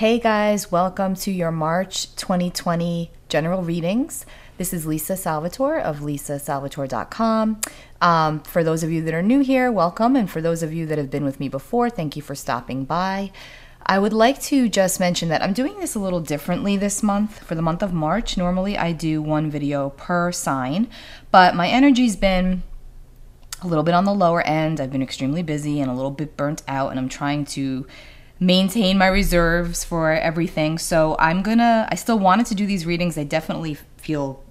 Hey guys, welcome to your March 2020 general readings. This is Lisa Salvatore of lisasalvatore.com. For those of you that are new here, welcome. And for those of you that have been with me before, thank you for stopping by. I would like to just mention that I'm doing this a little differently this month. For the month of March, normally I do one video per sign, but my energy's been a little bit on the lower end. I've been extremely busy and a little bit burnt out, and I'm trying to maintain my reserves for everything. So I still wanted to do these readings. I definitely feel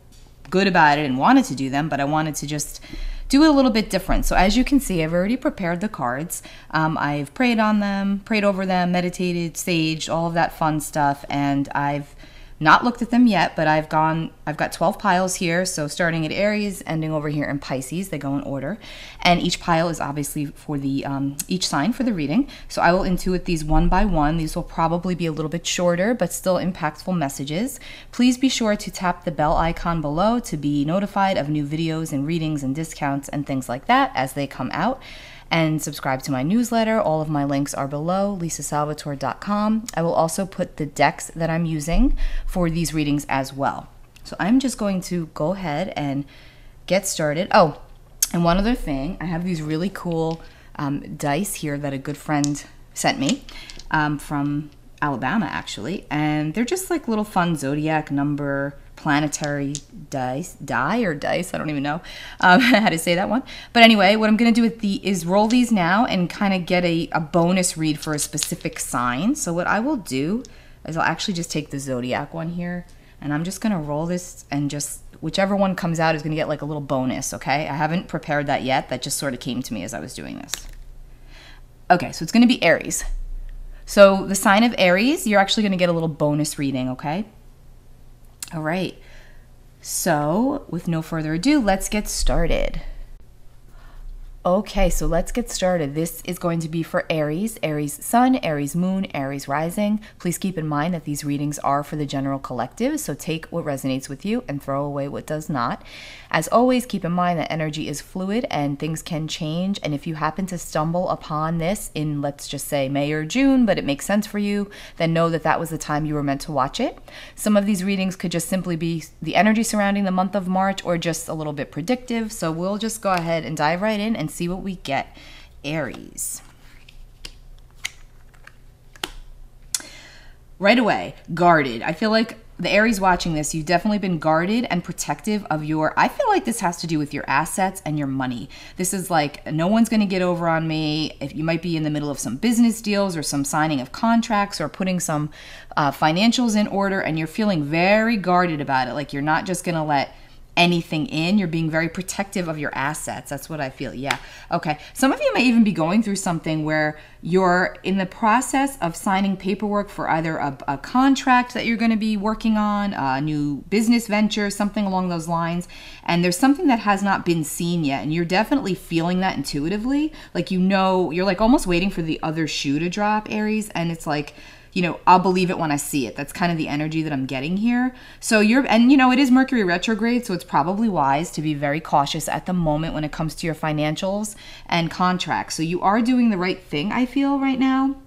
good about it and wanted to do them, but I wanted to just do it a little bit different. So as you can see, I've already prepared the cards. I've prayed on them, prayed over them, meditated, saged, all of that fun stuff. And I've not looked at them yet, but I've got 12 piles here. So starting at Aries, ending over here in Pisces, they go in order. And each pile is obviously for the, each sign for the reading. So I will intuit these one by one. These will probably be a little bit shorter, but still impactful messages. Please be sure to tap the bell icon below to be notified of new videos and readings and discounts and things like that as they come out. And subscribe to my newsletter. All of my links are below, lisasalvatore.com. I will also put the decks that I'm using for these readings as well. So I'm just going to go ahead and get started. Oh, and one other thing, I have these really cool dice here that a good friend sent me from Alabama, actually. And they're just like little fun zodiac number planetary dice, I don't even know how to say that one. But anyway, what I'm going to do is roll these now and kind of get a bonus read for a specific sign. So what I will do is I'll actually just take the zodiac one here, and I'm just going to roll this, and just whichever one comes out is going to get like a little bonus, okay? I haven't prepared that yet. That just sort of came to me as I was doing this. Okay, so it's going to be Aries. So the sign of Aries, you're actually going to get a little bonus reading, okay? All right, so with no further ado, let's get started. Okay, so let's get started. This is going to be for Aries, Aries Sun, Aries Moon, Aries Rising. Please keep in mind that these readings are for the general collective, so take what resonates with you and throw away what does not. As always, keep in mind that energy is fluid and things can change, and if you happen to stumble upon this in, let's just say, May or June, but it makes sense for you, then know that that was the time you were meant to watch it. Some of these readings could just simply be the energy surrounding the month of March or just a little bit predictive, so we'll just go ahead and dive right in and see what we get. Aries. Right away, guarded. I feel like the Aries watching this, you've definitely been guarded and protective of I feel like this has to do with your assets and your money. This is like, no one's going to get over on me. If you might be in the middle of some business deals or some signing of contracts or putting some financials in order, and you're feeling very guarded about it. Like you're not just going to let anything in. You're being very protective of your assets. That's what I feel. Yeah. Okay. Some of you may even be going through something where you're in the process of signing paperwork for either a contract that you're going to be working on, a new business venture, something along those lines. And there's something that has not been seen yet. And you're definitely feeling that intuitively. Like, you're like almost waiting for the other shoe to drop, Aries. And it's like, I'll believe it when I see it. That's kind of the energy that I'm getting here. So it is Mercury retrograde, so it's probably wise to be very cautious at the moment when it comes to your financials and contracts. So you are doing the right thing, I feel, right now.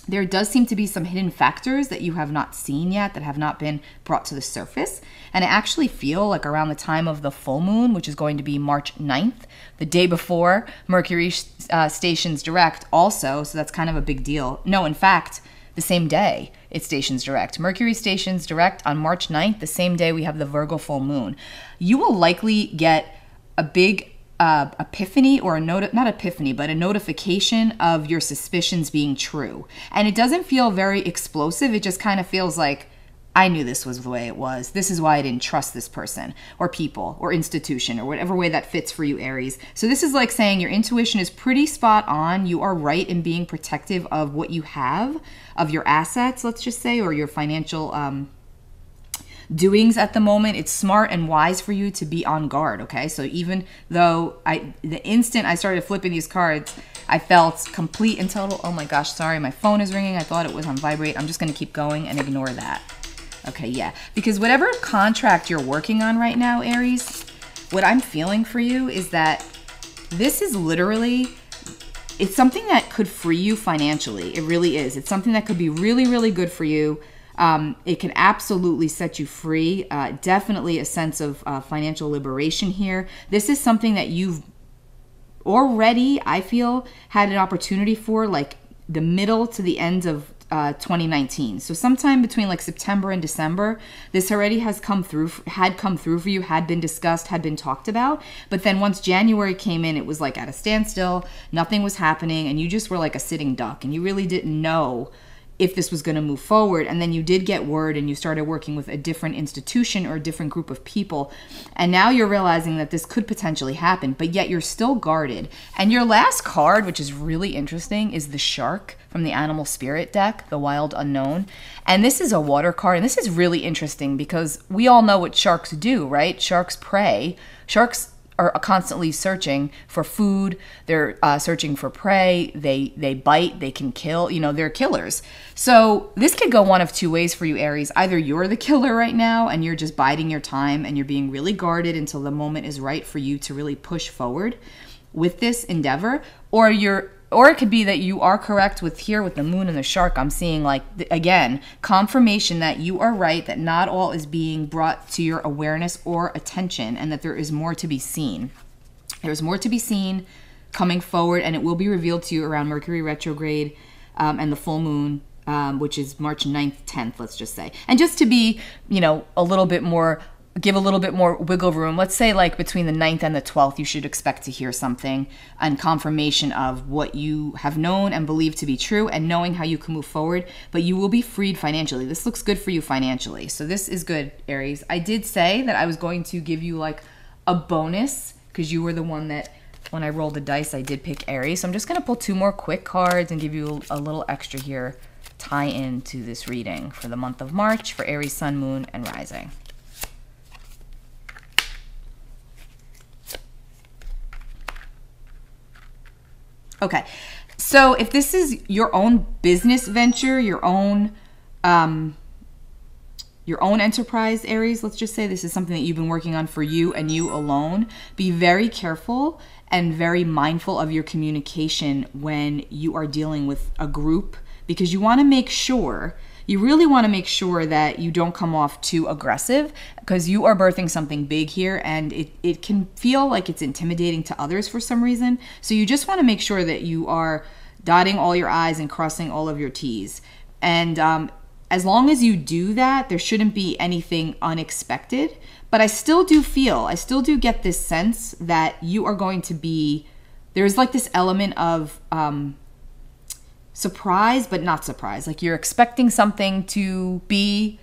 There does seem to be some hidden factors that you have not seen yet, that have not been brought to the surface. And I actually feel like around the time of the full moon, which is going to be March 9th, the day before Mercury stations direct also, so that's kind of a big deal. No, in fact, the same day it stations direct. Mercury stations direct on March 9th, the same day we have the Virgo full moon. You will likely get a big epiphany, or not epiphany, but a notification of your suspicions being true. And it doesn't feel very explosive. It just kind of feels like, I knew this was the way it was. This is why I didn't trust this person or people or institution or whatever way that fits for you, Aries. So this is like saying your intuition is pretty spot on. You are right in being protective of what you have, of your assets, let's just say, or your financial doings at the moment. It's smart and wise for you to be on guard, okay? So even though the instant I started flipping these cards, I felt complete and total, oh my gosh, sorry, my phone is ringing. I thought it was on vibrate. I'm just going to keep going and ignore that. Okay, yeah, because whatever contract you're working on right now, Aries, what I'm feeling for you is that this is literally it's something that could free you financially. It really is. It's something that could be really, really good for you. It can absolutely set you free. Definitely a sense of financial liberation here. This is something that you've already, I feel, had an opportunity for, like the middle to the end of 2019. So sometime between like September and December, this already has come through, had come through for you, had been discussed, had been talked about. But then once January came in, it was like at a standstill, nothing was happening, and you just were like a sitting duck, and you really didn't know if this was going to move forward. And then you did get word, and you started working with a different institution or a different group of people. And now you're realizing that this could potentially happen, but yet you're still guarded. And your last card, which is really interesting, is the shark from the Animal Spirit deck, the Wild Unknown. And this is a water card. And this is really interesting because we all know what sharks do, right? Sharks prey. Sharks are constantly searching for food. They're searching for prey. They bite. They can kill. You know, they're killers. So this could go one of two ways for you, Aries. Either you're the killer right now and you're just biding your time and you're being really guarded until the moment is right for you to really push forward with this endeavor, or it could be that you are correct with here with the moon and the shark. I'm seeing, like, again, confirmation that you are right, that not all is being brought to your awareness or attention, and that there is more to be seen. There's more to be seen coming forward, and it will be revealed to you around Mercury retrograde and the full moon, which is March 9th, 10th, let's just say. And just to be, you know, a little bit more, give a little bit more wiggle room, let's say like between the 9th and the 12th, you should expect to hear something and confirmation of what you have known and believed to be true, and knowing how you can move forward, but you will be freed financially. This looks good for you financially. So this is good, Aries. I did say that I was going to give you like a bonus because you were the one that, when I rolled the dice, I did pick Aries. So I'm just going to pull two more quick cards and give you a little extra here, tie in to this reading for the month of March for Aries, Sun, Moon, and Rising. Okay, so if this is your own business venture, your own enterprise, Aries, let's just say this is something that you've been working on for you and you alone, be very careful and very mindful of your communication when you are dealing with a group, because you want to make sure, you really want to make sure that you don't come off too aggressive, because you are birthing something big here, and it can feel like it's intimidating to others for some reason. So you just want to make sure that you are dotting all your I's and crossing all of your T's. And as long as you do that, there shouldn't be anything unexpected. But I still do get this sense that you are going to be, there's like this element of surprise, but not surprise. Like you're expecting something to be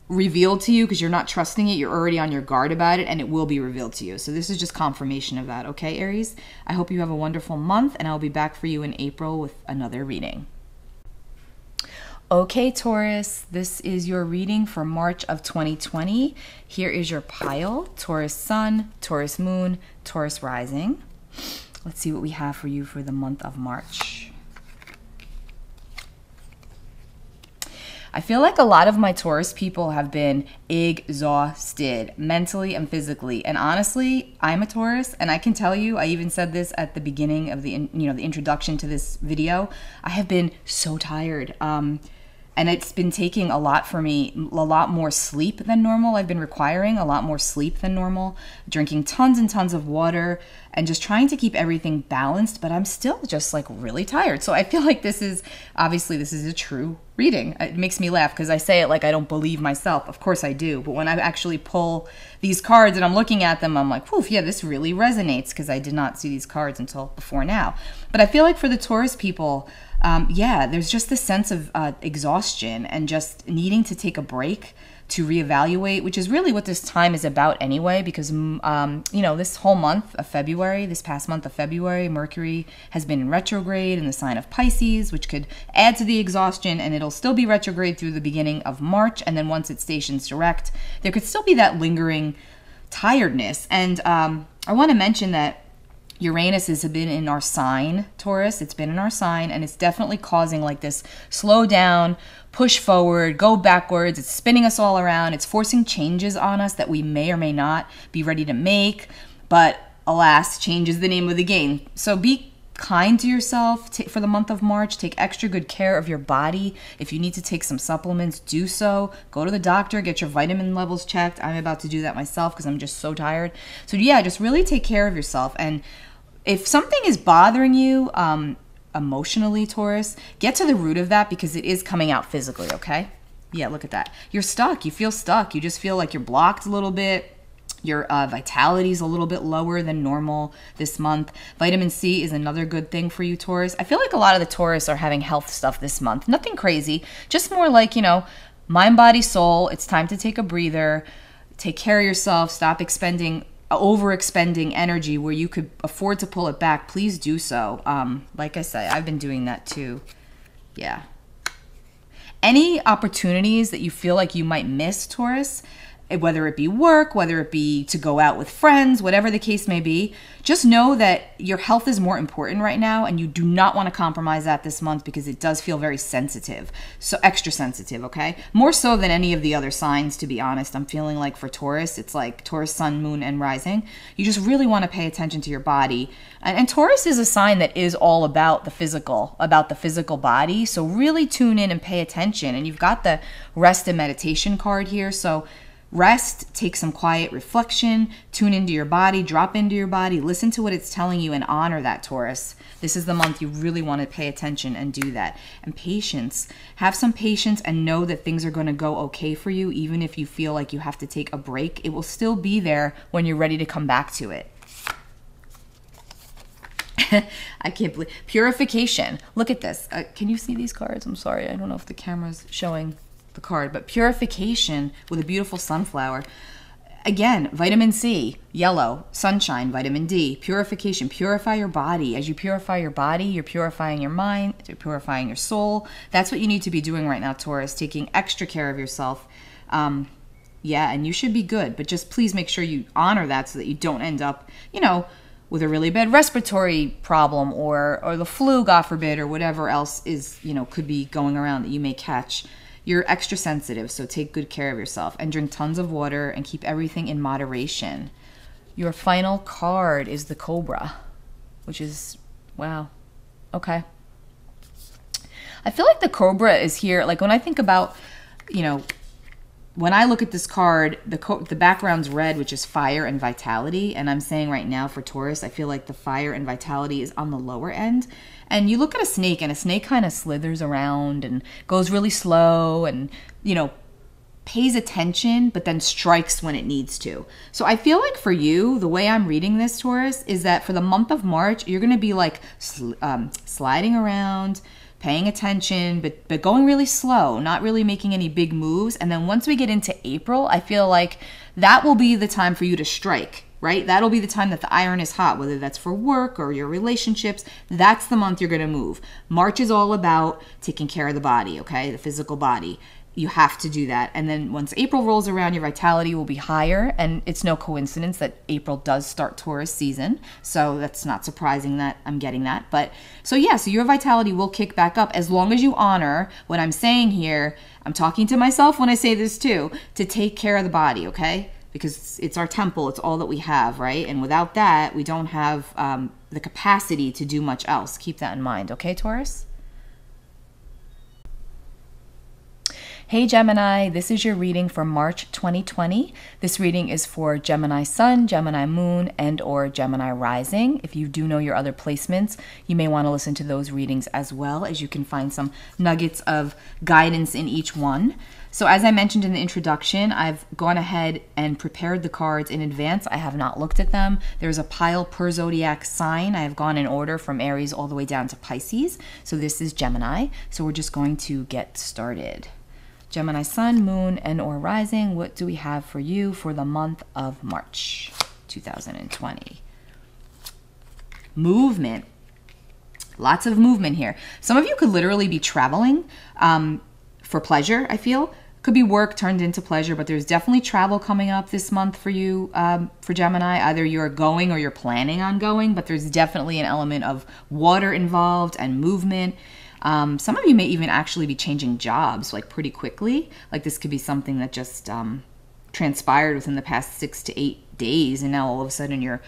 revealed to you because you're not trusting it. You're already on your guard about it, and it will be revealed to you. So this is just confirmation of that. Okay, Aries? I hope you have a wonderful month, and I'll be back for you in April with another reading. Okay, Taurus, this is your reading for March of 2020. Here is your pile: Taurus Sun, Taurus Moon, Taurus Rising. Let's see what we have for you for the month of March. I feel like a lot of my Taurus people have been exhausted mentally and physically. And honestly, I'm a Taurus, and I can tell you, I even said this at the beginning of the introduction to this video, I have been so tired. And it's been taking a lot for me, a lot more sleep than normal. I've been requiring a lot more sleep than normal, drinking tons and tons of water, and just trying to keep everything balanced, but I'm still just like really tired. So I feel like this is a true reading. It makes me laugh because I say it like I don't believe myself. Of course I do. But when I actually pull these cards and I'm looking at them, I'm like, whew, yeah, this really resonates, because I did not see these cards until before now. But I feel like for the Taurus people, yeah, there's just this sense of exhaustion and just needing to take a break to reevaluate, which is really what this time is about anyway, because, this whole month of February, this past month of February, Mercury has been in retrograde in the sign of Pisces, which could add to the exhaustion, and it'll still be retrograde through the beginning of March. And then once it stations direct, there could still be that lingering tiredness. And I want to mention that Uranus has been in our sign, Taurus. It's been in our sign, and it's definitely causing like this slow down, push forward, go backwards. It's spinning us all around. It's forcing changes on us that we may or may not be ready to make. But alas, change is the name of the game. So be kind to yourself for the month of March. Take extra good care of your body. If you need to take some supplements, do so. Go to the doctor, get your vitamin levels checked. I'm about to do that myself because I'm just so tired. So yeah, just really take care of yourself. And if something is bothering you emotionally, Taurus, get to the root of that because it is coming out physically, okay? Yeah, look at that. You're stuck. You feel stuck. You just feel like you're blocked a little bit. Your vitality is a little bit lower than normal this month. Vitamin C is another good thing for you, Taurus. I feel like a lot of the Taurus are having health stuff this month. Nothing crazy. Just more like, you know, mind, body, soul. It's time to take a breather. Take care of yourself. Stop overexpending energy where you could afford to pull it back. Please do so. Like I said, I've been doing that too. Yeah. Any opportunities that you feel like you might miss, Taurus, whether it be work, whether it be to go out with friends, whatever the case may be, just know that your health is more important right now and you do not want to compromise that this month because it does feel very sensitive. So extra sensitive, okay? More so than any of the other signs, to be honest. I'm feeling like for Taurus, it's like Taurus, sun, moon, and rising. You just really want to pay attention to your body. And Taurus is a sign that is all about the physical body. So really tune in and pay attention. And you've got the rest and meditation card here. So rest, take some quiet reflection, tune into your body, drop into your body, listen to what it's telling you and honor that, Taurus. This is the month you really want to pay attention and do that. And patience. Have some patience and know that things are going to go okay for you, even if you feel like you have to take a break. It will still be there when you're ready to come back to it. I can't believe. Purification. Look at this. Can you see these cards? I'm sorry. I don't know if the camera's showing the card, but purification with a beautiful sunflower. Again, vitamin C, yellow, sunshine, vitamin D, purification. Purify your body. As you purify your body, you're purifying your mind, you're purifying your soul. That's what you need to be doing right now, Taurus, taking extra care of yourself. Yeah, and you should be good, but just please make sure you honor that so that you don't end up, you know, with a really bad respiratory problem or the flu, God forbid, or whatever else is, you know, could be going around that you may catch. You're extra sensitive, so take good care of yourself and drink tons of water and keep everything in moderation. Your final card is the Cobra, which is, wow, okay. I feel like the Cobra is here. Like when I think about, you know, when I look at this card, the background's red, which is fire and vitality. And I'm saying right now for Taurus, I feel like the fire and vitality is on the lower end. And you look at a snake, and a snake kind of slithers around and goes really slow and, you know, pays attention, but then strikes when it needs to. So I feel like for you, the way I'm reading this, Taurus, is that for the month of March, you're going to be like sliding around, paying attention, but going really slow, not really making any big moves. And then once we get into April, I feel like that will be the time for you to strike, right? That'll be the time that the iron is hot, whether that's for work or your relationships. That's the month you're going to move. March is all about taking care of the body, okay? The physical body. You have to do that. And then once April rolls around, your vitality will be higher. And it's no coincidence that April does start Taurus season. So that's not surprising that I'm getting that. But so yeah, so your vitality will kick back up as long as you honor what I'm saying here. I'm talking to myself when I say this too, to take care of the body, okay? Because it's our temple. It's all that we have, right? And without that, we don't have the capacity to do much else. Keep that in mind, okay, Taurus? Hey Gemini, this is your reading for March 2020. This reading is for Gemini Sun, Gemini Moon, and or Gemini Rising. If you do know your other placements, you may want to listen to those readings as well, as you can find some nuggets of guidance in each one. So as I mentioned in the introduction, I've gone ahead and prepared the cards in advance. I have not looked at them. There's a pile per zodiac sign. I have gone in order from Aries all the way down to Pisces. So this is Gemini. So we're just going to get started. Gemini Sun, Moon, and or Rising, what do we have for you for the month of March 2020? Movement. Lots of movement here. Some of you could literally be traveling for pleasure, I feel. Could be work turned into pleasure, but there's definitely travel coming up this month for you, for Gemini. Either you're going or you're planning on going, but there's definitely an element of water involved and movement. Some of you may even actually be changing jobs like pretty quickly. Like this could be something that just transpired within the past 6 to 8 days, and now all of a sudden you're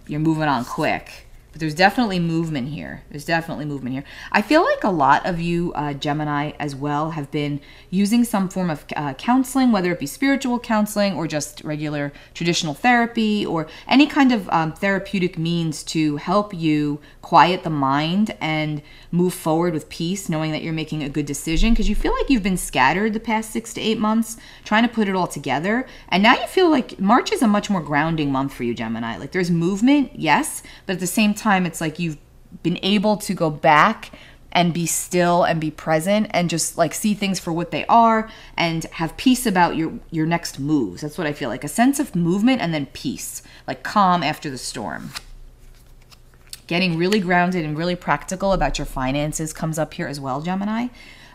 moving on quick. But there's definitely movement here. There's definitely movement here. I feel like a lot of you, Gemini, as well, have been using some form of counseling, whether it be spiritual counseling or just regular traditional therapy or any kind of therapeutic means to help you quiet the mind and move forward with peace, knowing that you're making a good decision, because you feel like you've been scattered the past 6 to 8 months, trying to put it all together. And now you feel like March is a much more grounding month for you, Gemini. Like there's movement, yes, but at the same time, it's like you've been able to go back and be still and be present and just like see things for what they are and have peace about your next moves. That's what I feel like. A sense of movement and then peace, like calm after the storm. Getting really grounded and really practical about your finances comes up here as well, Gemini.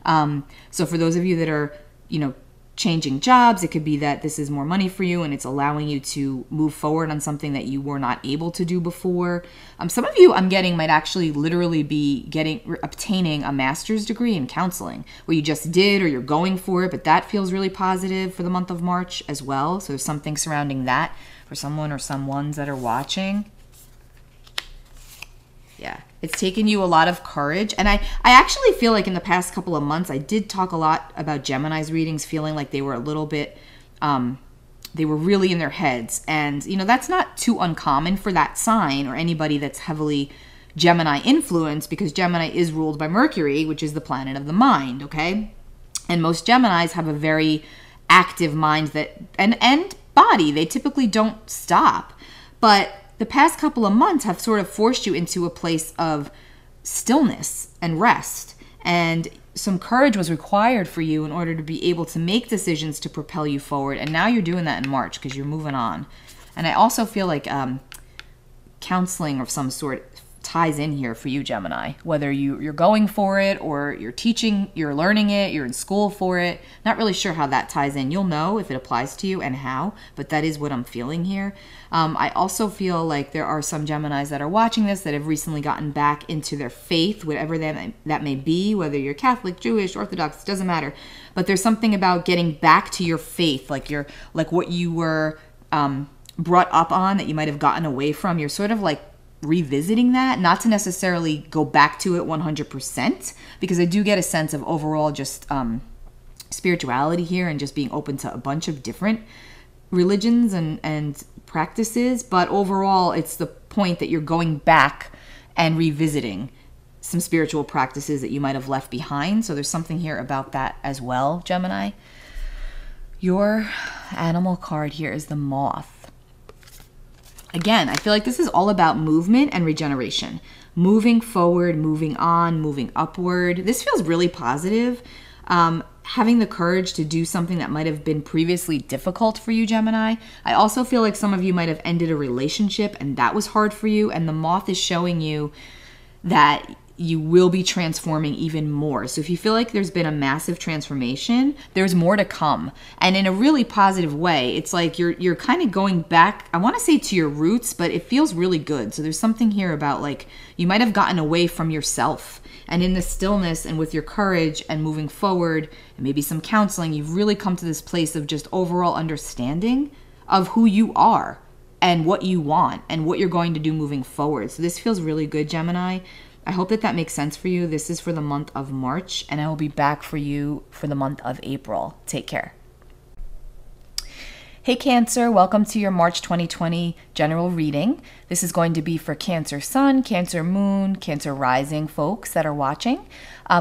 So for those of you that are, changing jobs, it could be that this is more money for you and it's allowing you to move forward on something that you were not able to do before. Some of you I'm getting might actually literally be obtaining a master's degree in counseling, where you just did or you're going for it, but that feels really positive for the month of March as well. So there's something surrounding that for someone or someones that are watching. Yeah, it's taken you a lot of courage. And I actually feel like in the past couple of months, I did talk a lot about Gemini's readings feeling like they were a little bit, they were really in their heads. And, that's not too uncommon for that sign or anybody that's heavily Gemini influenced, because Gemini is ruled by Mercury, which is the planet of the mind, okay? And most Geminis have a very active mind and body. They typically don't stop. But the past couple of months have sort of forced you into a place of stillness and rest. And some courage was required for you in order to be able to make decisions to propel you forward. And now you're doing that in March because you're moving on. And I also feel like counseling of some sort ties in here for you, Gemini, whether you're going for it or you're teaching, you're learning it, you're in school for it. Not really sure how that ties in. You'll know if it applies to you and how, but that is what I'm feeling here. I also feel like there are some Geminis that are watching this that have recently gotten back into their faith, whatever that may be, whether you're Catholic, Jewish, Orthodox, doesn't matter. But there's something about getting back to your faith, like what you were brought up on that you might have gotten away from. You're sort of like revisiting that, not to necessarily go back to it 100%, because I do get a sense of overall just spirituality here and just being open to a bunch of different religions and practices. But overall, it's the point that you're going back and revisiting some spiritual practices that you might have left behind. So there's something here about that as well, Gemini. Your animal card here is the moth. Again, I feel like this is all about movement and regeneration. Moving forward, moving on, moving upward. This feels really positive. Having the courage to do something that might have been previously difficult for you, Gemini. I also feel like some of you might have ended a relationship and that was hard for you. And the moth is showing you that you will be transforming even more. So if you feel like there's been a massive transformation, there's more to come. And in a really positive way, it's like you're kind of going back, I want to say to your roots, but it feels really good. So there's something here about like you might have gotten away from yourself. And in the stillness and with your courage and moving forward, and maybe some counseling, you've really come to this place of just overall understanding of who you are and what you want and what you're going to do moving forward. So this feels really good, Gemini. I hope that makes sense for you. This is for the month of March, and I will be back for you for the month of April. Take care. Hey Cancer, welcome to your March 2020 general reading. This is going to be for Cancer Sun, Cancer Moon, Cancer Rising folks that are watching.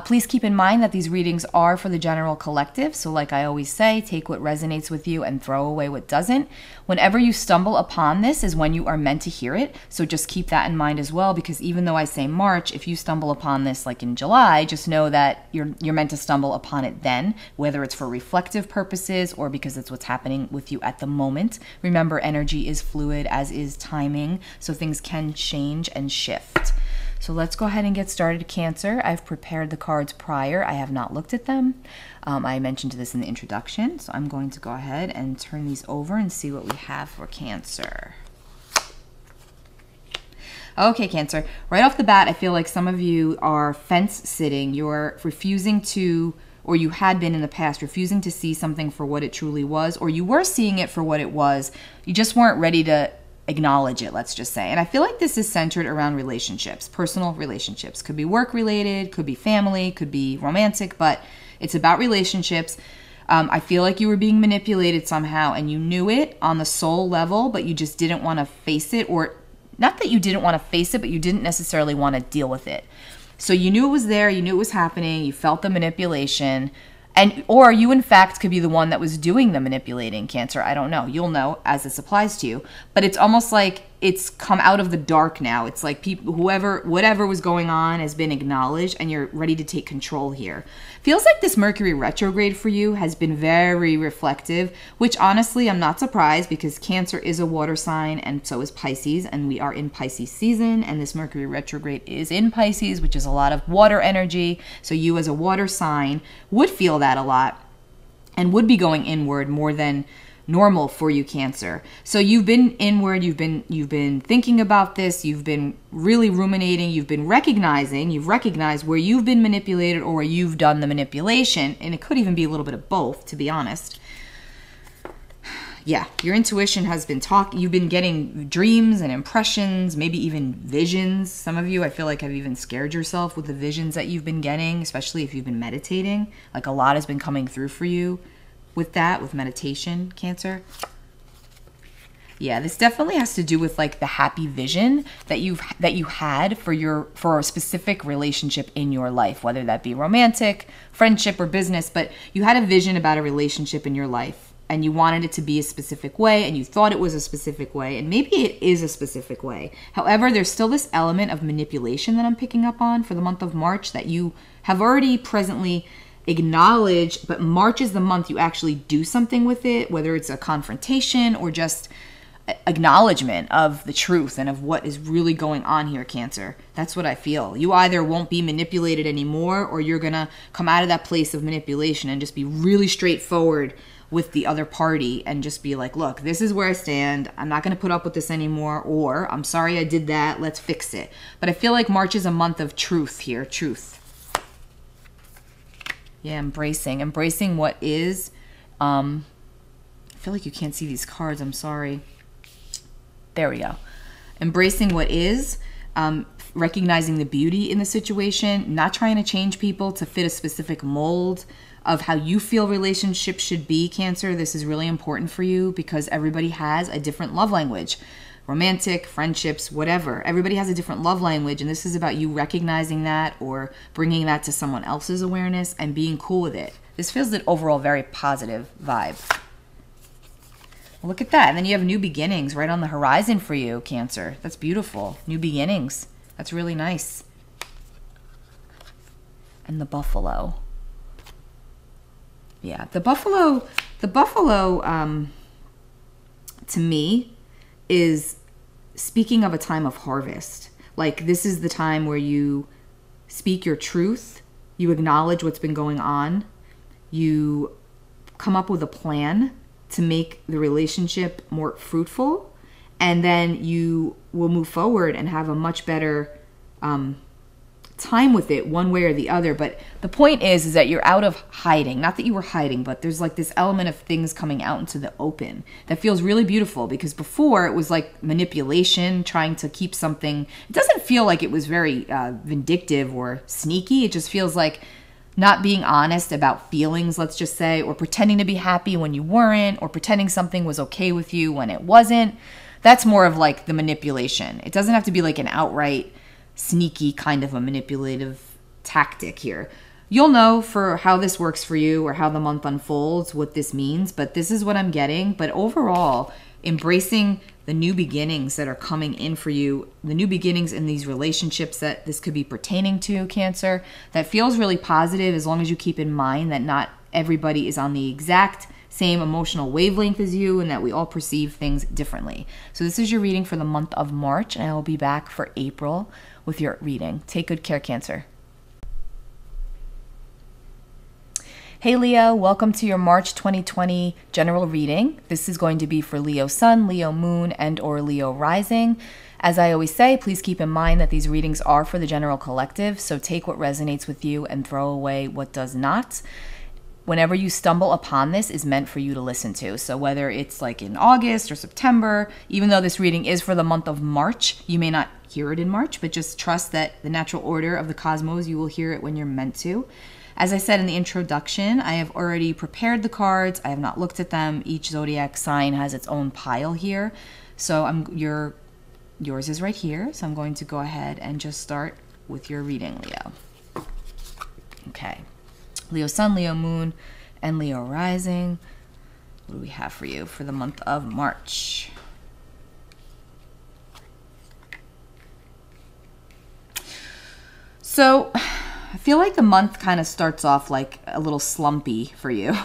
Please keep in mind that these readings are for the general collective. So like I always say, take what resonates with you and throw away what doesn't. Whenever you stumble upon this is when you are meant to hear it. So just keep that in mind as well, because even though I say March, if you stumble upon this like in July, just know that you're meant to stumble upon it then, whether it's for reflective purposes or because it's what's happening with you at the moment. Remember, energy is fluid, as is timing, so things can change and shift. So let's go ahead and get started, Cancer. I've prepared the cards prior. I have not looked at them. I mentioned this in the introduction, so I'm going to go ahead and turn these over and see what we have for Cancer. Okay, Cancer. Right off the bat, I feel like some of you are fence sitting. You're refusing to, or you had been in the past, refusing to see something for what it truly was, or you were seeing it for what it was. You just weren't ready to acknowledge it, let's just say. And I feel like this is centered around relationships, personal relationships. Could be work related, could be family, could be romantic, but it's about relationships. I feel like you were being manipulated somehow and you knew it on the soul level, but you just didn't want to face it, or not that you didn't want to face it, but you didn't necessarily want to deal with it. So you knew it was there, you knew it was happening, you felt the manipulation, and or you in fact could be the one that was doing the manipulating, Cancer. I don't know. You'll know as this applies to you. But it's almost like it's come out of the dark now. It's like people, whatever was going on has been acknowledged and you're ready to take control here. Feels like this Mercury retrograde for you has been very reflective, which honestly I'm not surprised because Cancer is a water sign and so is Pisces, and we are in Pisces season, and this Mercury retrograde is in Pisces, which is a lot of water energy. So you as a water sign would feel that a lot and would be going inward more than normal for you, Cancer. So you've been inward, you've been thinking about this, you've been really ruminating, you've recognized where you've been manipulated or where you've done the manipulation, and it could even be a little bit of both, to be honest. Yeah, your intuition has been talking, you've been getting dreams and impressions, maybe even visions. Some of you, I feel like, have even scared yourself with the visions that you've been getting, especially if you've been meditating. Like a lot has been coming through for you with that, with meditation, Cancer. Yeah, this definitely has to do with like the happy vision that you had for a specific relationship in your life, whether that be romantic, friendship, or business, but you had a vision about a relationship in your life and you wanted it to be a specific way and you thought it was a specific way, and maybe it is a specific way. However, there's still this element of manipulation that I'm picking up on for the month of March that you have already presently acknowledge, but March is the month you actually do something with it, whether it's a confrontation or just acknowledgement of the truth and of what is really going on here, Cancer. That's what I feel. You either won't be manipulated anymore or you're gonna come out of that place of manipulation and just be really straightforward with the other party and just be like, look, this is where I stand. I'm not gonna put up with this anymore, or I'm sorry I did that, let's fix it. But I feel like March is a month of truth here, truth. Yeah, embracing what is. I feel like you can't see these cards. I'm sorry. There we go. Embracing what is, recognizing the beauty in the situation, not trying to change people to fit a specific mold of how you feel relationships should be, Cancer. This is really important for you because everybody has a different love language. Romantic, friendships, whatever. Everybody has a different love language, and this is about you recognizing that or bringing that to someone else's awareness and being cool with it. This feels an overall very positive vibe. Well, look at that. And then you have new beginnings right on the horizon for you, Cancer. That's beautiful. New beginnings. That's really nice. And the buffalo. Yeah, the buffalo, to me, is speaking of a time of harvest. Like, this is the time where you speak your truth, you acknowledge what's been going on, you come up with a plan to make the relationship more fruitful, and then you will move forward and have a much better time with it one way or the other. But the point is that you're out of hiding. Not that you were hiding, but there's like this element of things coming out into the open that feels really beautiful, because before it was like manipulation, trying to keep something. It doesn't feel like it was very vindictive or sneaky. It just feels like not being honest about feelings, let's just say, or pretending to be happy when you weren't, or pretending something was okay with you when it wasn't. That's more of like the manipulation. It doesn't have to be like an outright sneaky kind of a manipulative tactic here. You'll know for how this works for you or how the month unfolds what this means, but this is what I'm getting. But overall, embracing the new beginnings that are coming in for you, the new beginnings in these relationships that this could be pertaining to, Cancer, that feels really positive, as long as you keep in mind that not everybody is on the exact same emotional wavelength as you and that we all perceive things differently. So this is your reading for the month of March, and I will be back for April with your reading. Take good care, Cancer. Hey Leo, welcome to your March 2020 general reading. This is going to be for Leo Sun, Leo Moon, and or Leo Rising. As I always say, please keep in mind that these readings are for the general collective, so take what resonates with you and throw away what does not. whenever you stumble upon this is meant for you to listen to. So whether it's like in August or September, even though this reading is for the month of March, you may not hear it in March, but just trust that the natural order of the cosmos, you will hear it when you're meant to. As I said in the introduction, I have already prepared the cards. I have not looked at them. Each zodiac sign has its own pile here. So yours is right here. So I'm going to go ahead and just start with your reading, Leo. Okay. Leo Sun, Leo Moon, and Leo Rising. What do we have for you for the month of March? So I feel like the month kind of starts off like a little slumpy for you.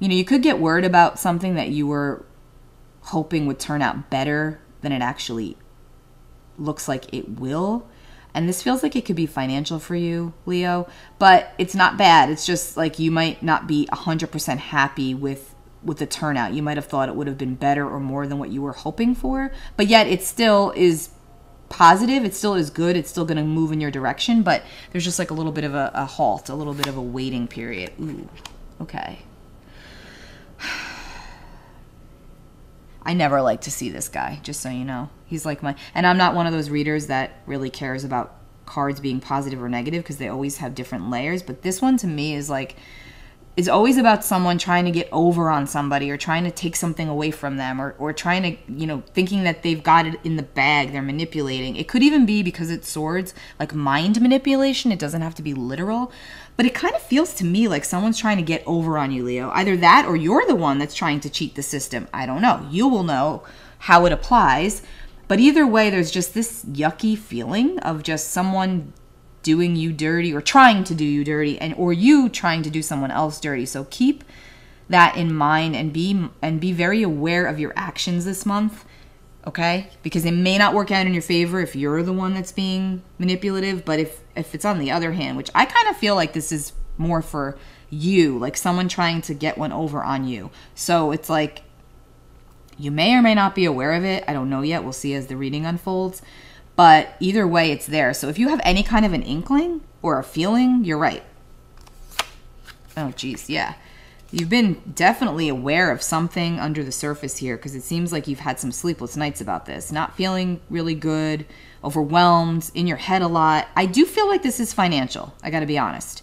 You could get word about something that you were hoping would turn out better than it actually looks like it will. And this feels like it could be financial for you, Leo, but it's not bad. It's just like you might not be 100% happy with the turnout. You might have thought it would have been better or more than what you were hoping for, but yet it still is positive. It still is good. It's still going to move in your direction, but there's just like a little bit of a halt, a little bit of a waiting period. Ooh, okay. I never like to see this guy, just so you know. He's like and I'm not one of those readers that really cares about cards being positive or negative because they always have different layers. But this one to me is like, it's always about someone trying to get over on somebody or trying to take something away from them or trying to, thinking that they've got it in the bag. They're manipulating. It could even be, because it's swords, like mind manipulation. It doesn't have to be literal. But it kind of feels to me like someone's trying to get over on you, Leo. Either that or you're the one that's trying to cheat the system. I don't know. You will know how it applies. But either way, there's just this yucky feeling of just someone doing you dirty or trying to do you dirty, or you trying to do someone else dirty. So keep that in mind and be very aware of your actions this month, okay? Because it may not work out in your favor if you're the one that's being manipulative, but if it's on the other hand, which I kind of feel like this is more for you, like someone trying to get one over on you. So it's like you may or may not be aware of it. I don't know yet. We'll see as the reading unfolds. But either way, it's there. So if you have any kind of an inkling or a feeling, you're right. Oh, geez, yeah. You've been definitely aware of something under the surface here, because it seems like you've had some sleepless nights about this. Not feeling really good, overwhelmed, in your head a lot. I do feel like this is financial. I got to be honest.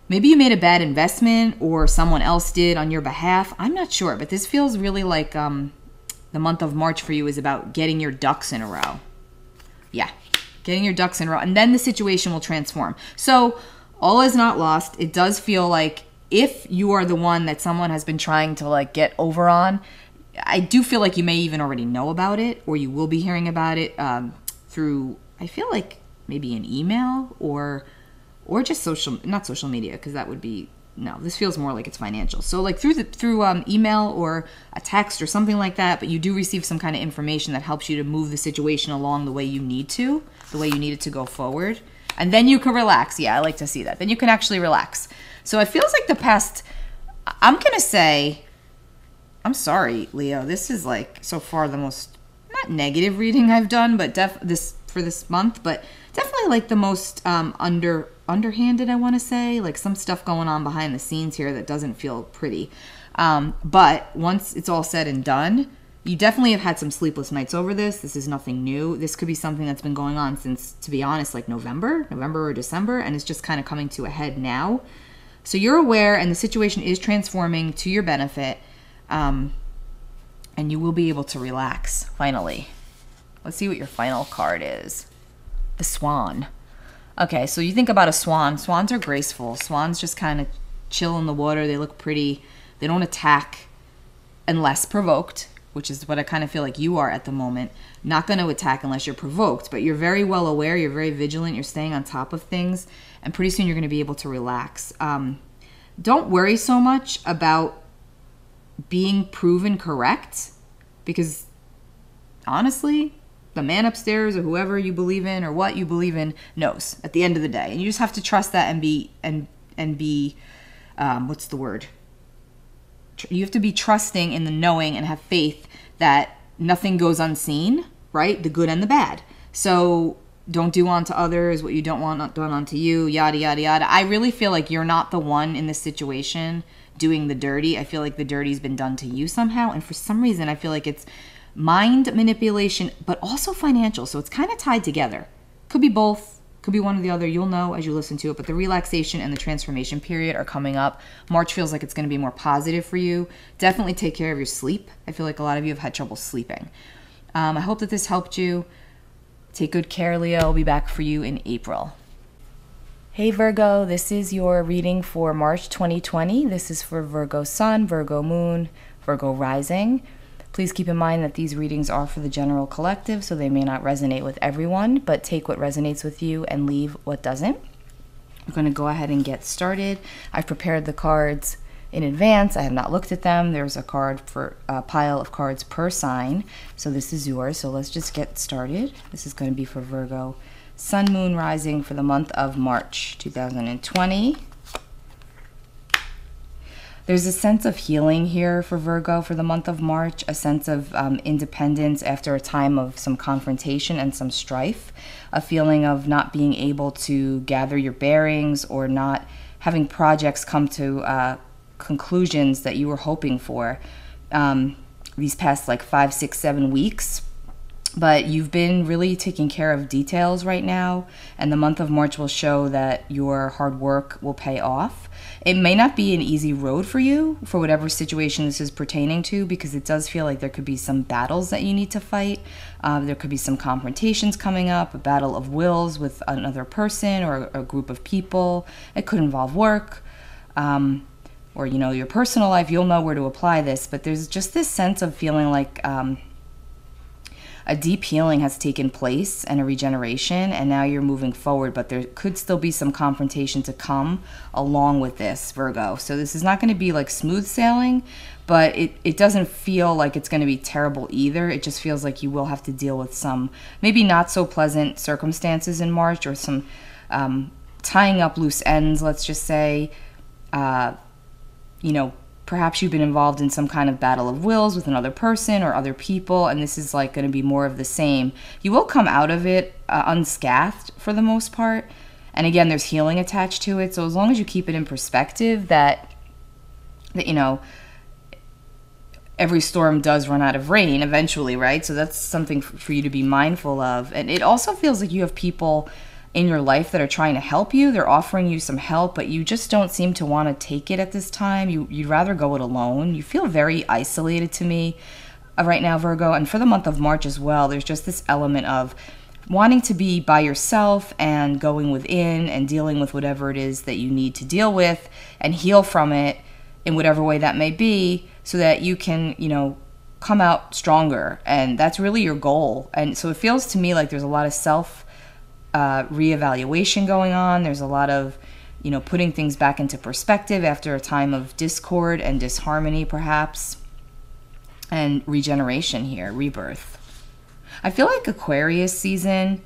Maybe you made a bad investment or someone else did on your behalf. I'm not sure, but this feels really like the month of March for you is about getting your ducks in a row. Yeah, getting your ducks in a row. And then the situation will transform. So all is not lost. It does feel like if you are the one that someone has been trying to like get over on, I do feel like you may even already know about it, or you will be hearing about it through, I feel like maybe an email or just not social media, because that would be, no, this feels more like it's financial. So like through email or a text or something like that, but you do receive some kind of information that helps you to move the situation along the way you need to, the way you need it to go forward. And then you can relax. Yeah, I like to see that. Then you can actually relax. So it feels like the past, I'm going to say, I'm sorry, Leo, this is like so far the most, not negative reading I've done, but for this month, but definitely like the most underhanded, I want to say. Like some stuff going on behind the scenes here that doesn't feel pretty. But once it's all said and done, you definitely have had some sleepless nights over this. This is nothing new. This could be something that's been going on since, to be honest, like November or December, and it's just kind of coming to a head now. So you're aware, and the situation is transforming to your benefit, and you will be able to relax, finally. Let's see what your final card is. The Swan. Okay, so you think about a swan. Swans are graceful. Swans just kind of chill in the water. They look pretty. They don't attack unless provoked, which is what I kind of feel like you are at the moment. Not going to attack unless you're provoked, but you're very well aware. You're very vigilant. You're staying on top of things, and pretty soon you're going to be able to relax. Don't worry so much about being proven correct, because honestly, the man upstairs or whoever you believe in or what you believe in knows at the end of the day. And you just have to trust that and be what's the word? You have to be trusting in the knowing and have faith that nothing goes unseen, right? The good and the bad. So don't do unto others what you don't want done unto you, yada, yada, yada. I really feel like you're not the one in this situation doing the dirty. I feel like the dirty's been done to you somehow. And for some reason, I feel like it's mind manipulation, but also financial. So it's kind of tied together. Could be both. Could be one or the other. You'll know as you listen to it. But the relaxation and the transformation period are coming up. March feels like it's going to be more positive for you. Definitely take care of your sleep. I feel like a lot of you have had trouble sleeping. I hope that this helped you. Take good care, Leo. I'll be back for you in April. Hey Virgo, this is your reading for March 2020. This is for Virgo Sun, Virgo Moon, Virgo Rising. Please keep in mind that these readings are for the general collective, so they may not resonate with everyone, but take what resonates with you and leave what doesn't. I'm going to go ahead and get started. I've prepared the cards in advance. I have not looked at them. There's a card for a pile of cards per sign, so this is yours. So let's just get started. This is going to be for Virgo Sun, Moon, Rising for the month of March 2020. There's a sense of healing here for Virgo for the month of March, a sense of independence after a time of some confrontation and some strife, a feeling of not being able to gather your bearings or not having projects come to conclusions that you were hoping for these past like 5, 6, 7 weeks. But you've been really taking care of details right now, and the month of March will show that your hard work will pay off. It may not be an easy road for you, for whatever situation this is pertaining to, because it does feel like there could be some battles that you need to fight. There could be some confrontations coming up, a battle of wills with another person or a group of people. It could involve work, or, you know, your personal life. You'll know where to apply this, but there's just this sense of feeling like a deep healing has taken place and a regeneration, and now you're moving forward, but there could still be some confrontation to come along with this, Virgo. So this is not going to be like smooth sailing, but it doesn't feel like it's going to be terrible either. It just feels like you will have to deal with some maybe not so pleasant circumstances in March, or some tying up loose ends, let's just say. You know, perhaps you've been involved in some kind of battle of wills with another person or other people, and this is like going to be more of the same. You will come out of it unscathed for the most part. And again, there's healing attached to it. So as long as you keep it in perspective that you know, every storm does run out of rain eventually, right? So that's something for you to be mindful of. And it also feels like you have people in your life that are trying to help you. They're offering you some help, but you just don't seem to want to take it at this time. You'd rather go it alone. You feel very isolated to me right now, Virgo. And for the month of March as well, there's just this element of wanting to be by yourself and going within and dealing with whatever it is that you need to deal with and heal from it in whatever way that may be, so that you can, you know, come out stronger. And that's really your goal. And so it feels to me like there's a lot of reevaluation going on. There's a lot of, you know, putting things back into perspective after a time of discord and disharmony, perhaps, and regeneration here, rebirth. I feel like Aquarius season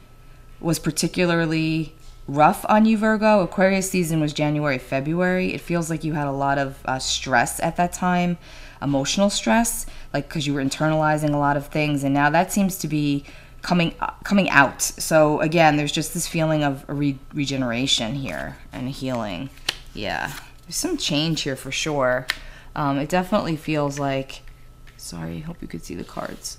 was particularly rough on you, Virgo. Aquarius season was January, February. It feels like you had a lot of stress at that time, emotional stress, like because you were internalizing a lot of things, and now that seems to be coming out. So again, there's just this feeling of regeneration here and healing. Yeah, there's some change here for sure. It definitely feels like, sorry, hope you could see the cards.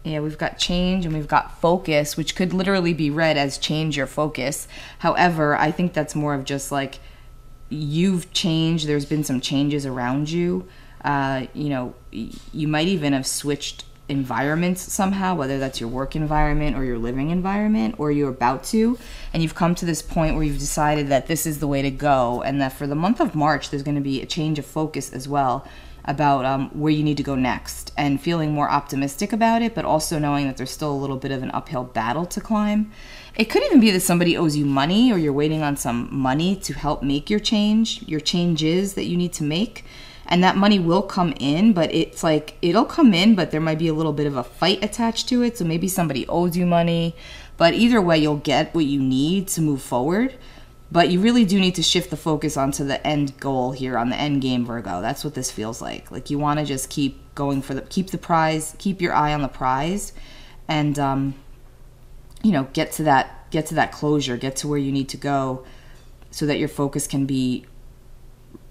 Yeah, we've got change and we've got focus, which could literally be read as change your focus. However, I think that's more of just like you've changed. There's been some changes around you. You know, you might even have switched environments somehow, whether that's your work environment or your living environment, or you're about to, and you've come to this point where you've decided that this is the way to go, and that for the month of March there's going to be a change of focus as well about where you need to go next, and feeling more optimistic about it, but also knowing that there's still a little bit of an uphill battle to climb. It could even be that somebody owes you money, or you're waiting on some money to help make your changes that you need to make. And that money will come in, but it's like, it'll come in, but there might be a little bit of a fight attached to it. So maybe somebody owes you money, but either way, you'll get what you need to move forward. But you really do need to shift the focus onto the end goal here, on the end game, Virgo. That's what this feels like. Like you want to just keep going for keep the prize, keep your eye on the prize, and get to that closure, get to where you need to go so that your focus can be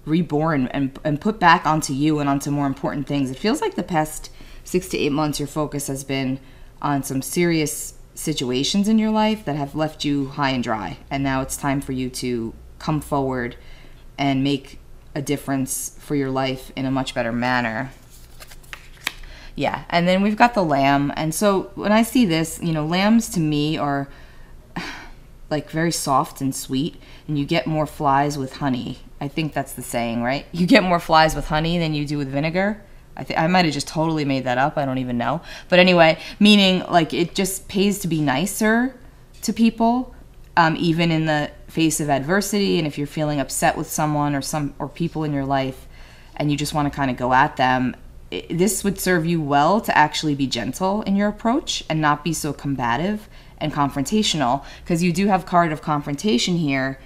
reborn and put back onto you and onto more important things. It feels like the past 6 to 8 months, your focus has been on some serious situations in your life that have left you high and dry. And now it's time for you to come forward and make a difference for your life in a much better manner. Yeah, and then we've got the Lamb. And so when I see this, lambs to me are like very soft and sweet, and you get more flies with honey. I think that's the saying, right? You get more flies with honey than you do with vinegar. I might have just totally made that up. I don't even know. But anyway, meaning like it just pays to be nicer to people, even in the face of adversity. And if you're feeling upset with someone or people in your life and you just want to kind of go at them, this would serve you well to actually be gentle in your approach and not be so combative and confrontational, because you do have card of confrontation here,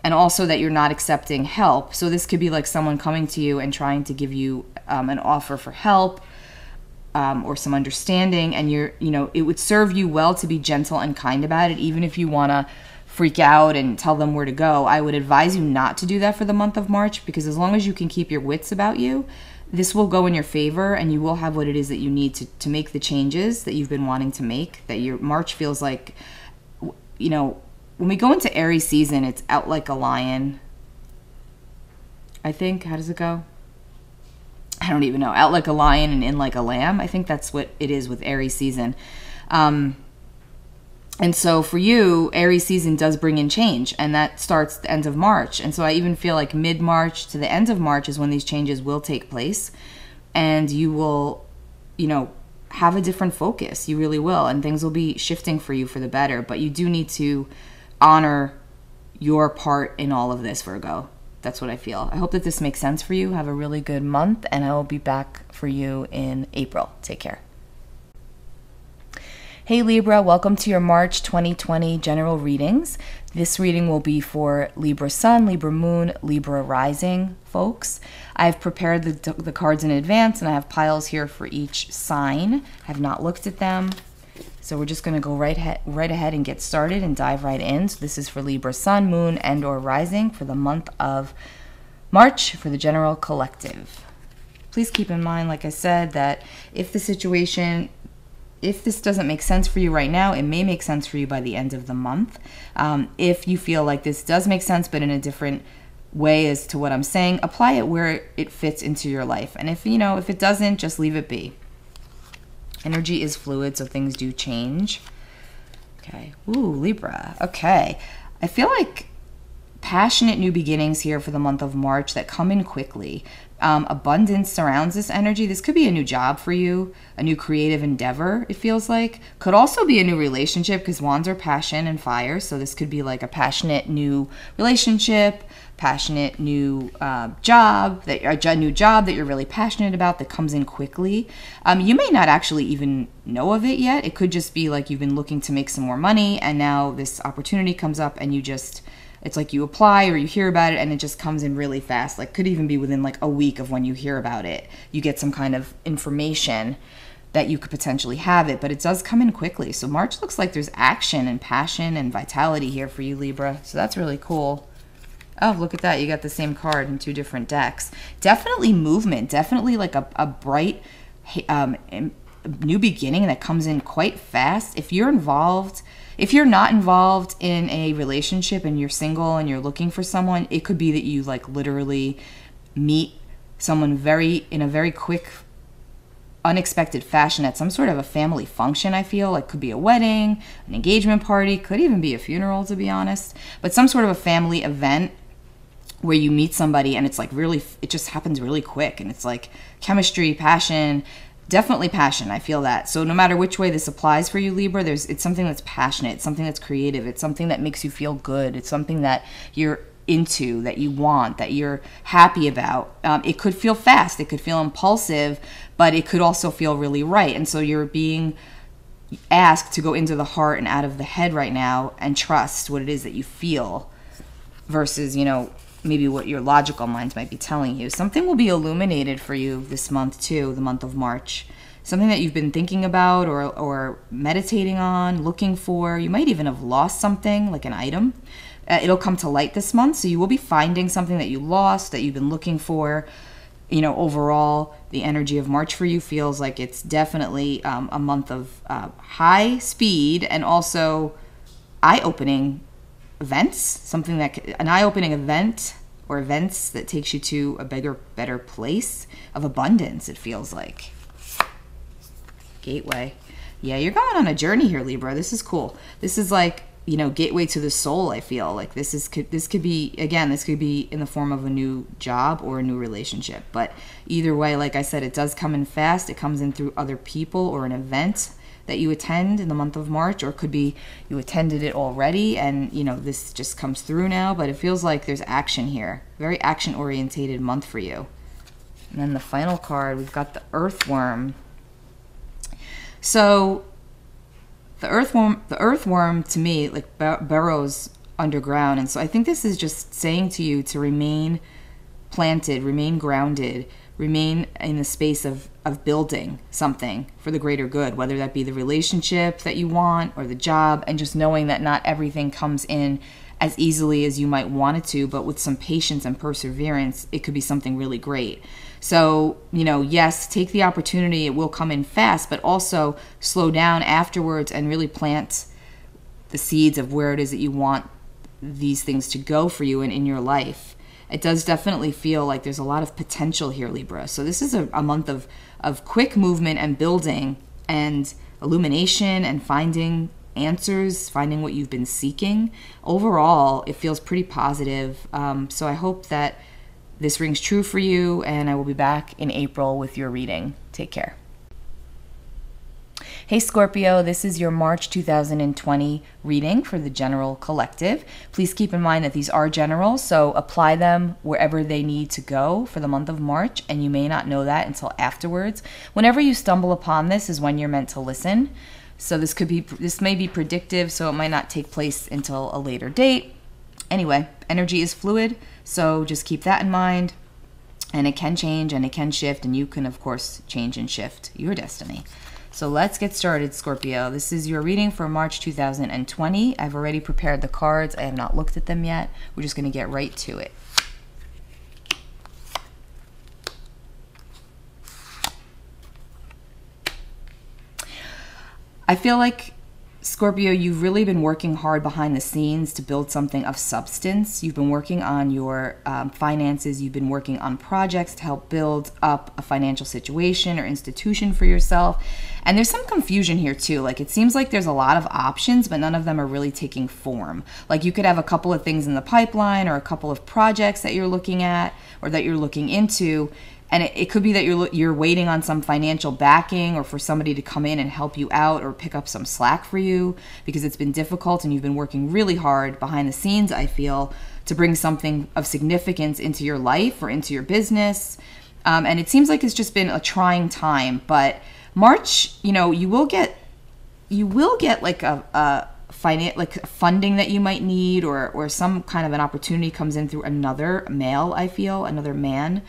and also that you're not accepting help. So this could be like someone coming to you and trying to give you an offer for help or some understanding, and it would serve you well to be gentle and kind about it, even if you want to freak out and tell them where to go. I would advise you not to do that for the month of March, because as long as you can keep your wits about you, this will go in your favor, and you will have what it is that you need to make the changes that you've been wanting to make. That your March feels like, when we go into Aries season, it's out like a lion. I think, how does it go? I don't even know. Out like a lion and in like a lamb. I think that's what it is with Aries season. And so for you, Aries season does bring in change, and that starts the end of March. And so I even feel like mid-March to the end of March is when these changes will take place, and you will, have a different focus. You really will, and things will be shifting for you for the better. But you do need to honor your part in all of this, Virgo. That's what I feel. I hope that this makes sense for you. Have a really good month, and I will be back for you in April. Take care. Hey Libra, welcome to your March 2020 general readings. This reading will be for Libra Sun, Libra Moon, Libra Rising folks. I've prepared the cards in advance, and I have piles here for each sign. I have not looked at them. So we're just going to go right ahead and get started and dive right in. So this is for Libra Sun, Moon, and or Rising for the month of March for the general collective. Please keep in mind, like I said, that if this doesn't make sense for you right now, it may make sense for you by the end of the month. If you feel like this does make sense, but in a different way as to what I'm saying, apply it where it fits into your life. And if it doesn't, just leave it be. Energy is fluid, so things do change. Okay. Ooh, Libra. Okay. I feel like passionate new beginnings here for the month of March that come in quickly. Abundance surrounds this energy. This could be a new job for you, a new creative endeavor, it feels like. Could also be a new relationship, because wands are passion and fire. So this could be like a passionate new relationship, passionate new job that you're really passionate about that comes in quickly. You may not actually even know of it yet. It could just be like you've been looking to make some more money, and now this opportunity comes up, and it's like you apply or you hear about it, and it just comes in really fast. Like could even be within like a week of when you hear about it. You get some kind of information that you could potentially have it, but it does come in quickly. So March looks like there's action and passion and vitality here for you, Libra. So that's really cool. Oh, look at that. You got the same card in 2 different decks. Definitely movement. Definitely like a bright new beginning that comes in quite fast. If you're not involved in a relationship and you're single and you're looking for someone, it could be that you like literally meet someone in a very quick, unexpected fashion at some sort of a family function. I feel like could be a wedding, an engagement party, could even be a funeral, to be honest, but some sort of a family event where you meet somebody and it's like really, it just happens really quick, and it's like chemistry, passion. Definitely passion. I feel that. So no matter which way this applies for you, Libra, it's something that's passionate. It's something that's creative. It's something that makes you feel good. It's something that you're into, that you want, that you're happy about. It could feel fast. It could feel impulsive, but it could also feel really right. And so you're being asked to go into the heart and out of the head right now and trust what it is that you feel versus, maybe what your logical minds might be telling you. Something will be illuminated for you this month too, the month of March. something that you've been thinking about or meditating on, looking for. You might even have lost something, like an item. It'll come to light this month, so you will be finding something that you lost, that you've been looking for. You know, overall, the energy of March for you feels like it's definitely a month of high speed and also eye-opening events. An eye-opening event or events that takes you to a bigger, better place of abundance, it feels like. Gateway. Yeah, you're going on a journey here, Libra. This is cool. This is like, you know, gateway to the soul, I feel. Like this could be, again, this could be in the form of a new job or a new relationship. But either way, like I said, it does come in fast. It comes in through other people or an event that you attend in the month of March, or it could be you attended it already and, you know, this just comes through now. But it feels like there's action here. Very action-orientated month for you. And then the final card, we've got the Earthworm. So the earthworm to me, like, burrows underground. And so I think this is just saying to you to remain planted, remain grounded, remain in the space of building something for the greater good, whether that be the relationship that you want or the job, and just knowing that not everything comes in as easily as you might want it to, but with some patience and perseverance, it could be something really great. So, you know, yes, take the opportunity. It will come in fast, but also slow down afterwards and really plant the seeds of where it is that you want these things to go for you and in your life. It does definitely feel like there's a lot of potential here, Libra. So this is a month of quick movement and building and illumination and finding answers, finding what you've been seeking. Overall, it feels pretty positive. So I hope that this rings true for you, and I will be back in April with your reading. Take care. Hey Scorpio, this is your March 2020 reading for the general collective. Please keep in mind that these are general, so apply them wherever they need to go for the month of March, and you may not know that until afterwards. Whenever you stumble upon this is when you're meant to listen. So this may be predictive, so it might not take place until a later date. Anyway, energy is fluid, so just keep that in mind. And it can change and it can shift, and you can, of course, change and shift your destiny. So let's get started, Scorpio. This is your reading for March 2020. I've already prepared the cards. I have not looked at them yet. We're just going to get right to it. I feel like, Scorpio, you've really been working hard behind the scenes to build something of substance. You've been working on your finances. You've been working on projects to help build up a financial situation or institution for yourself. And there's some confusion here too. Like, it seems like there's a lot of options, but none of them are really taking form. Like, you could have a couple of things in the pipeline or a couple of projects that you're looking at or that you're looking into. And it could be that you're waiting on some financial backing or for somebody to come in and help you out or pick up some slack for you because it's been difficult and you've been working really hard behind the scenes, I feel, to bring something of significance into your life or into your business. And it seems like it's just been a trying time. But March, you know, you will get like a funding that you might need or some kind of an opportunity comes in through another male, I feel, another man,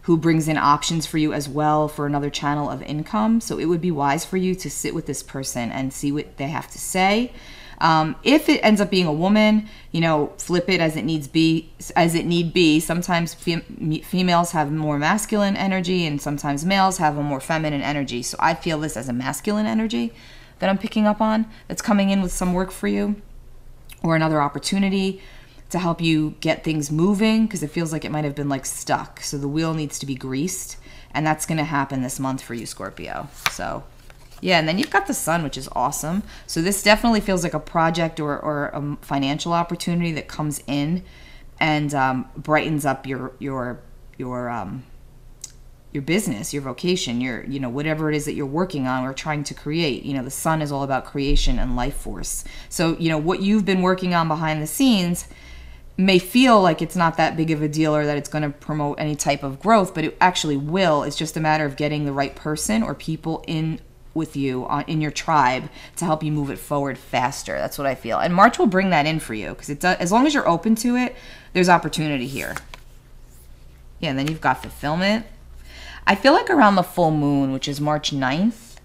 who brings in options for you as well for another channel of income. So it would be wise for you to sit with this person and see what they have to say. If it ends up being a woman, you know, flip it as it need be. Sometimes females have more masculine energy and sometimes males have a more feminine energy. So I feel this as a masculine energy that I'm picking up on that's coming in with some work for you or another opportunity to help you get things moving, because it feels like it might have been like stuck. So the wheel needs to be greased, and that's going to happen this month for you, Scorpio. So yeah, and then you've got the sun, which is awesome. So this definitely feels like a project or a financial opportunity that comes in and brightens up your business, your vocation, you know, whatever it is that you're working on or trying to create. You know, the sun is all about creation and life force. So, you know, what you've been working on behind the scenes may feel like it's not that big of a deal or that it's going to promote any type of growth, but it actually will. It's just a matter of getting the right person or people in with you in your tribe to help you move it forward faster. That's what I feel. And March will bring that in for you because as long as you're open to it, there's opportunity here. Yeah, and then you've got fulfillment. I feel like around the full moon, which is March 9th,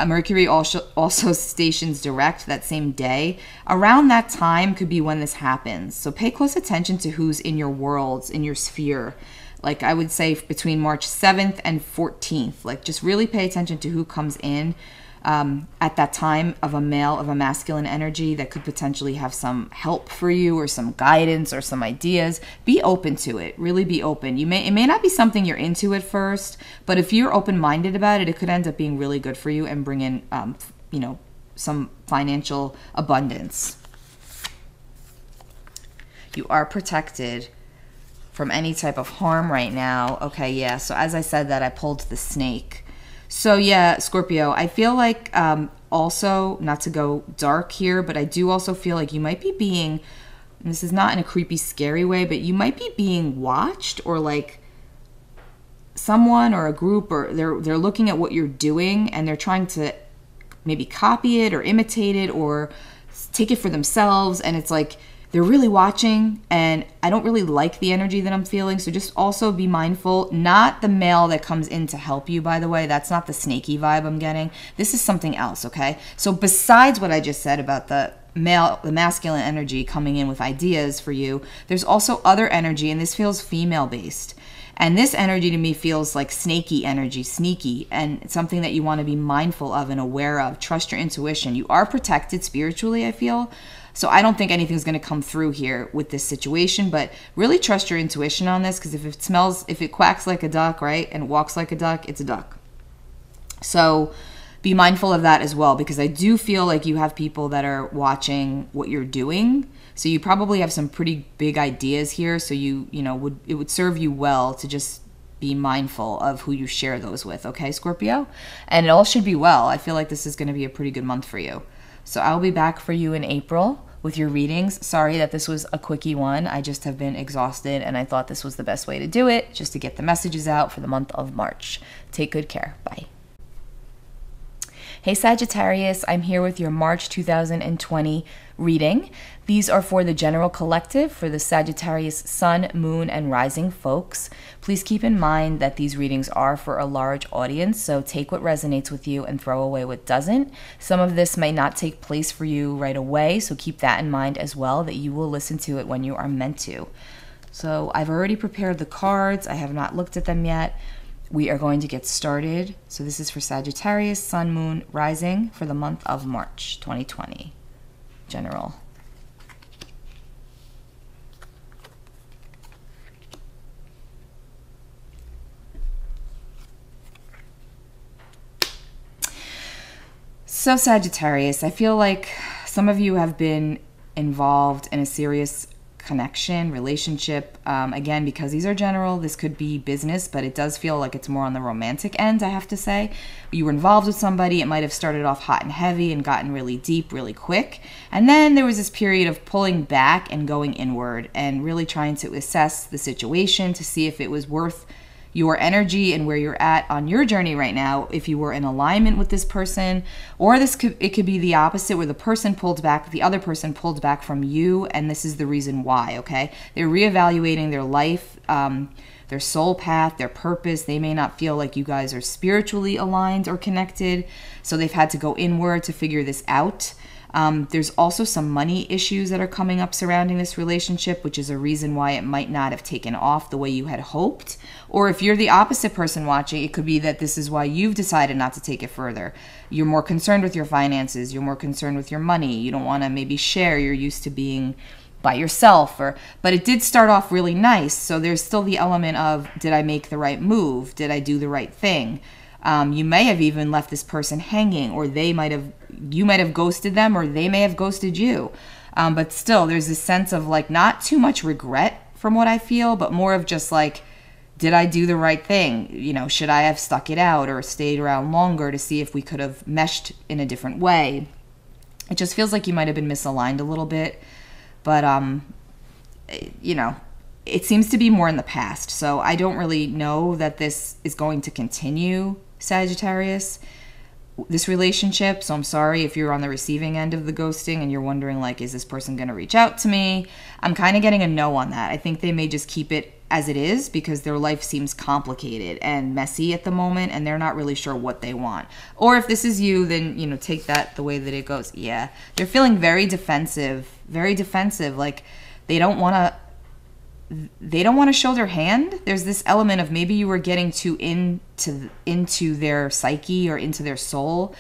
Mercury also stations direct that same day. Around that time could be when this happens. So pay close attention to who's in your worlds, in your sphere. Like I would say between March 7th and 14th. Like just really pay attention to who comes in at that time of a male, of a masculine energy that could potentially have some help for you or some guidance or some ideas. Be open to it. Really be open. It may not be something you're into at first, but if you're open-minded about it, it could end up being really good for you and bring in, you know, some financial abundance. You are protected from any type of harm right now. Okay, yeah. So as I said that, I pulled the snake. So yeah, Scorpio, I feel like also, not to go dark here, but I do also feel like you might be being, and this is not in a creepy, scary way, but you might be being watched, or like someone or a group, or they're looking at what you're doing and they're trying to maybe copy it or imitate it or take it for themselves. And it's like, they're really watching, and I don't really like the energy that I'm feeling. So just also be mindful, not the male that comes in to help you, by the way. That's not the snaky vibe I'm getting. This is something else, okay? So besides what I just said about the masculine energy coming in with ideas for you, there's also other energy, and this feels female-based. And this energy to me feels like snaky energy, sneaky, and it's something that you want to be mindful of and aware of. Trust your intuition. You are protected spiritually, I feel. So I don't think anything's going to come through here with this situation, but really trust your intuition on this, because if it quacks like a duck, right, and walks like a duck, it's a duck. So be mindful of that as well, because I do feel like you have people that are watching what you're doing. So you probably have some pretty big ideas here. So it would serve you well to just be mindful of who you share those with, okay, Scorpio? And it all should be well. I feel like this is going to be a pretty good month for you. So I'll be back for you in April with your readings. Sorry that this was a quickie one. I just have been exhausted, and I thought this was the best way to do it, just to get the messages out for the month of March. Take good care. Bye. Hey Sagittarius, I'm here with your March 2020 reading. These are for the general collective, for the Sagittarius Sun, Moon, and Rising folks. Please keep in mind that these readings are for a large audience, so take what resonates with you and throw away what doesn't. Some of this may not take place for you right away, so keep that in mind as well, that you will listen to it when you are meant to. So I've already prepared the cards. I have not looked at them yet. We are going to get started. So this is for Sagittarius, Sun, Moon, Rising for the month of March 2020. General. So Sagittarius, I feel like some of you have been involved in a serious connection, relationship. Again, because these are general, this could be business, but it does feel like it's more on the romantic end, I have to say. You were involved with somebody, it might have started off hot and heavy and gotten really deep really quick. And then there was this period of pulling back and going inward and really trying to assess the situation to see if it was worth your energy and where you're at on your journey right now, if you were in alignment with this person. Or it could be the opposite, where the person pulled back, the other person pulled back from you, and this is the reason why, okay? They're reevaluating their life, their soul path, their purpose. They may not feel like you guys are spiritually aligned or connected, so they've had to go inward to figure this out. There's also some money issues that are coming up surrounding this relationship, which is a reason why it might not have taken off the way you had hoped. Or if you're the opposite person watching, it could be that this is why you've decided not to take it further. You're more concerned with your finances. You're more concerned with your money. You don't want to maybe share. You're used to being by yourself. But it did start off really nice. So there's still the element of, did I make the right move? Did I do the right thing? You may have even left this person hanging, or you might have ghosted them, or they may have ghosted you. But still, there's this sense of like not too much regret from what I feel, but more of just like, did I do the right thing? You know, should I have stuck it out or stayed around longer to see if we could have meshed in a different way? It just feels like you might have been misaligned a little bit, but you know, it seems to be more in the past. So I don't really know that this is going to continue, Sagittarius, this relationship. So I'm sorry if you're on the receiving end of the ghosting and you're wondering, like, is this person going to reach out to me? I'm kind of getting a no on that. I think they may just keep it as it is, because their life seems complicated and messy at the moment, and they're not really sure what they want. Or if this is you, then, you know, take that the way that it goes. Yeah, they're feeling very defensive, like they don't want to show their hand. There's this element of maybe you were getting too into their psyche or into their soul.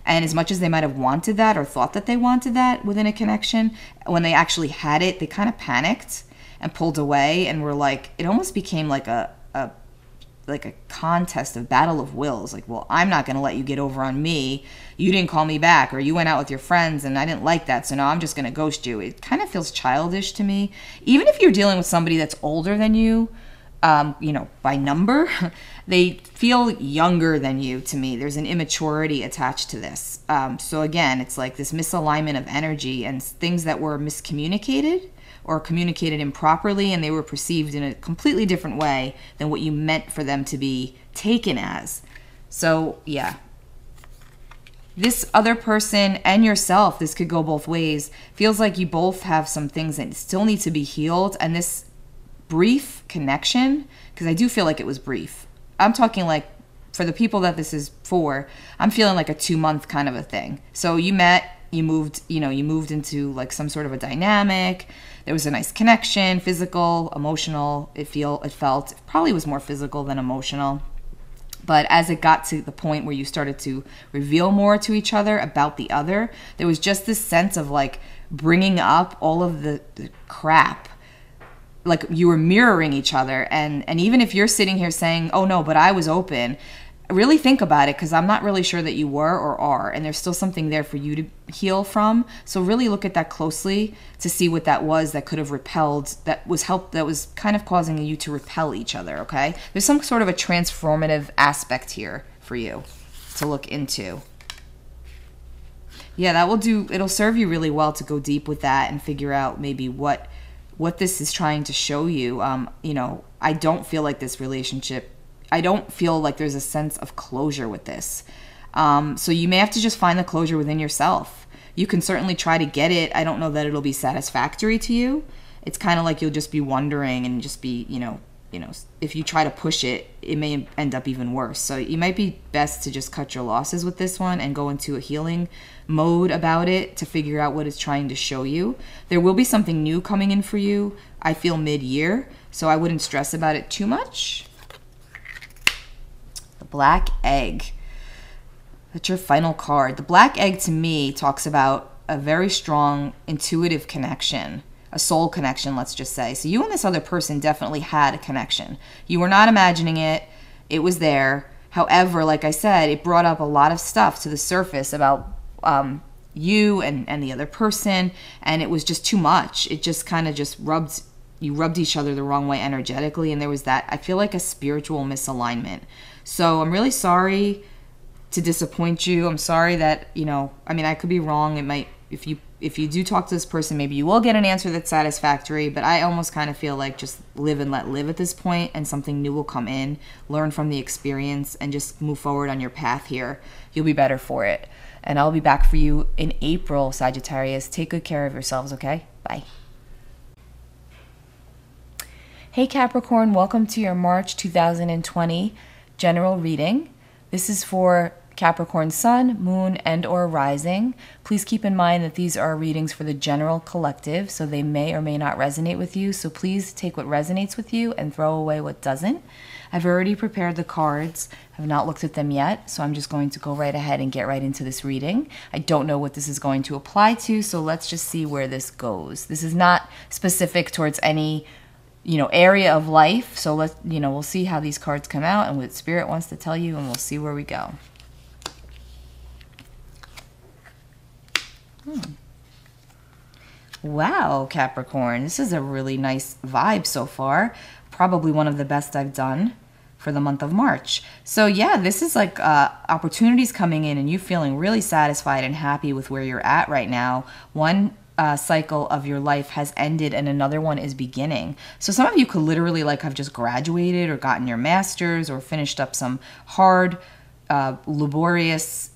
And as much as they might have wanted that or thought that they wanted that within a connection, when they actually had it, they kind of panicked and pulled away, and were like, it almost became like a contest, of battle of wills. Like, well, I'm not going to let you get over on me. You didn't call me back, or you went out with your friends and I didn't like that, so now I'm just going to ghost you. It kind of feels childish to me. Even if you're dealing with somebody that's older than you, you know, by number, they feel younger than you to me. There's an immaturity attached to this. So again, it's like this misalignment of energy and things that were miscommunicated or communicated improperly, and they were perceived in a completely different way than what you meant for them to be taken as. So yeah, this other person and yourself, this could go both ways, feels like you both have some things that still need to be healed. And this brief connection, because I do feel like it was brief. I'm talking like, for the people that this is for, I'm feeling like a 2-month kind of a thing. So you met, you moved into like some sort of a dynamic. There was a nice connection, physical, emotional. It felt probably was more physical than emotional. But as it got to the point where you started to reveal more to each other about the other, there was just this sense of like bringing up all of the crap. Like you were mirroring each other. And even if you're sitting here saying, oh no, but I was open, really think about it, because I'm not really sure that you were or are, and there's still something there for you to heal from. So really look at that closely to see what that was that could have repelled, that was kind of causing you to repel each other, okay? There's some sort of a transformative aspect here for you to look into. Yeah, it'll serve you really well to go deep with that and figure out maybe what this is trying to show you. You know, I don't feel like this relationship, I don't feel like there's a sense of closure with this. So you may have to just find the closure within yourself. You can certainly try to get it. I don't know that it'll be satisfactory to you. It's kind of like you'll just be wondering and just be, you know, if you try to push it, it may end up even worse. So it might be best to just cut your losses with this one and go into a healing mode about it to figure out what it's trying to show you. There will be something new coming in for you, I feel, mid-year, so I wouldn't stress about it too much. The Black Egg. That's your final card. The Black Egg to me talks about a very strong intuitive connection. A soul connection, let's just say. So you and this other person definitely had a connection. You were not imagining it. It was there. However, like I said, it brought up a lot of stuff to the surface about you and the other person, and it was just too much. It just kind of just rubbed each other the wrong way energetically, and there was that, I feel like, a spiritual misalignment. So I'm really sorry to disappoint you. I'm sorry that, you know, I mean, I could be wrong. It might, if you do talk to this person, maybe you will get an answer that's satisfactory, but I almost kind of feel like just live and let live at this point, and something new will come in. Learn from the experience and just move forward on your path here. You'll be better for it. And I'll be back for you in April, Sagittarius. Take good care of yourselves, okay? Bye. Hey Capricorn, welcome to your March 2020 general reading. This is for Capricorn Sun, Moon, and or Rising. Please keep in mind that these are readings for the general collective, so they may or may not resonate with you. So please take what resonates with you and throw away what doesn't. I've already prepared the cards. I have not looked at them yet, so I'm just going to go right ahead and get right into this reading. I don't know what this is going to apply to, so let's just see where this goes. This is not specific towards any, you know, area of life. So we'll see how these cards come out and what Spirit wants to tell you, and we'll see where we go. Wow, Capricorn, this is a really nice vibe so far. Probably one of the best I've done for the month of March. So yeah, this is like opportunities coming in and you feeling really satisfied and happy with where you're at right now. One cycle of your life has ended and another one is beginning. So some of you could literally like have just graduated or gotten your master's or finished up some hard, laborious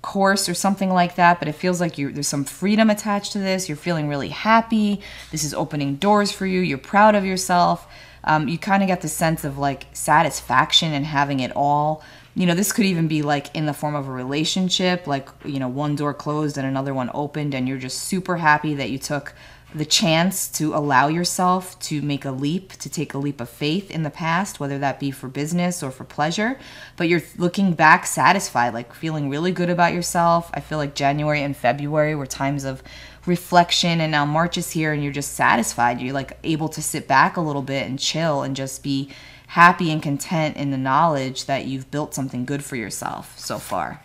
course or something like that, but it feels like there's some freedom attached to this. You're feeling really happy. This is opening doors for you. You're proud of yourself. You kind of get the sense of like satisfaction and having it all. You know, this could even be like in the form of a relationship, like, you know, one door closed and another one opened, and you're just super happy that you took the chance to allow yourself to make a leap, to take a leap of faith in the past, whether that be for business or for pleasure. But you're looking back satisfied, like feeling really good about yourself. I feel like January and February were times of reflection, and now March is here and you're just satisfied. You're like able to sit back a little bit and chill and just be happy and content in the knowledge that you've built something good for yourself so far.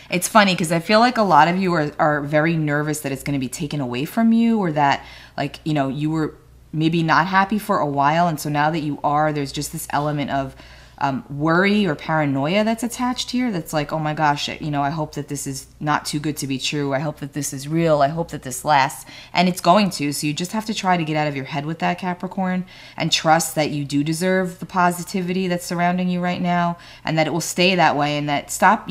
It's funny because I feel like a lot of you are very nervous that it's going to be taken away from you, or that, like, you know, you were maybe not happy for a while, and so now that you are, there's just this element of worry or paranoia that's attached here. That's like, oh my gosh, you know, I hope that this is not too good to be true. I hope that this is real. I hope that this lasts. And it's going to. So you just have to try to get out of your head with that, Capricorn, and trust that you do deserve the positivity that's surrounding you right now, and that it will stay that way. And that stop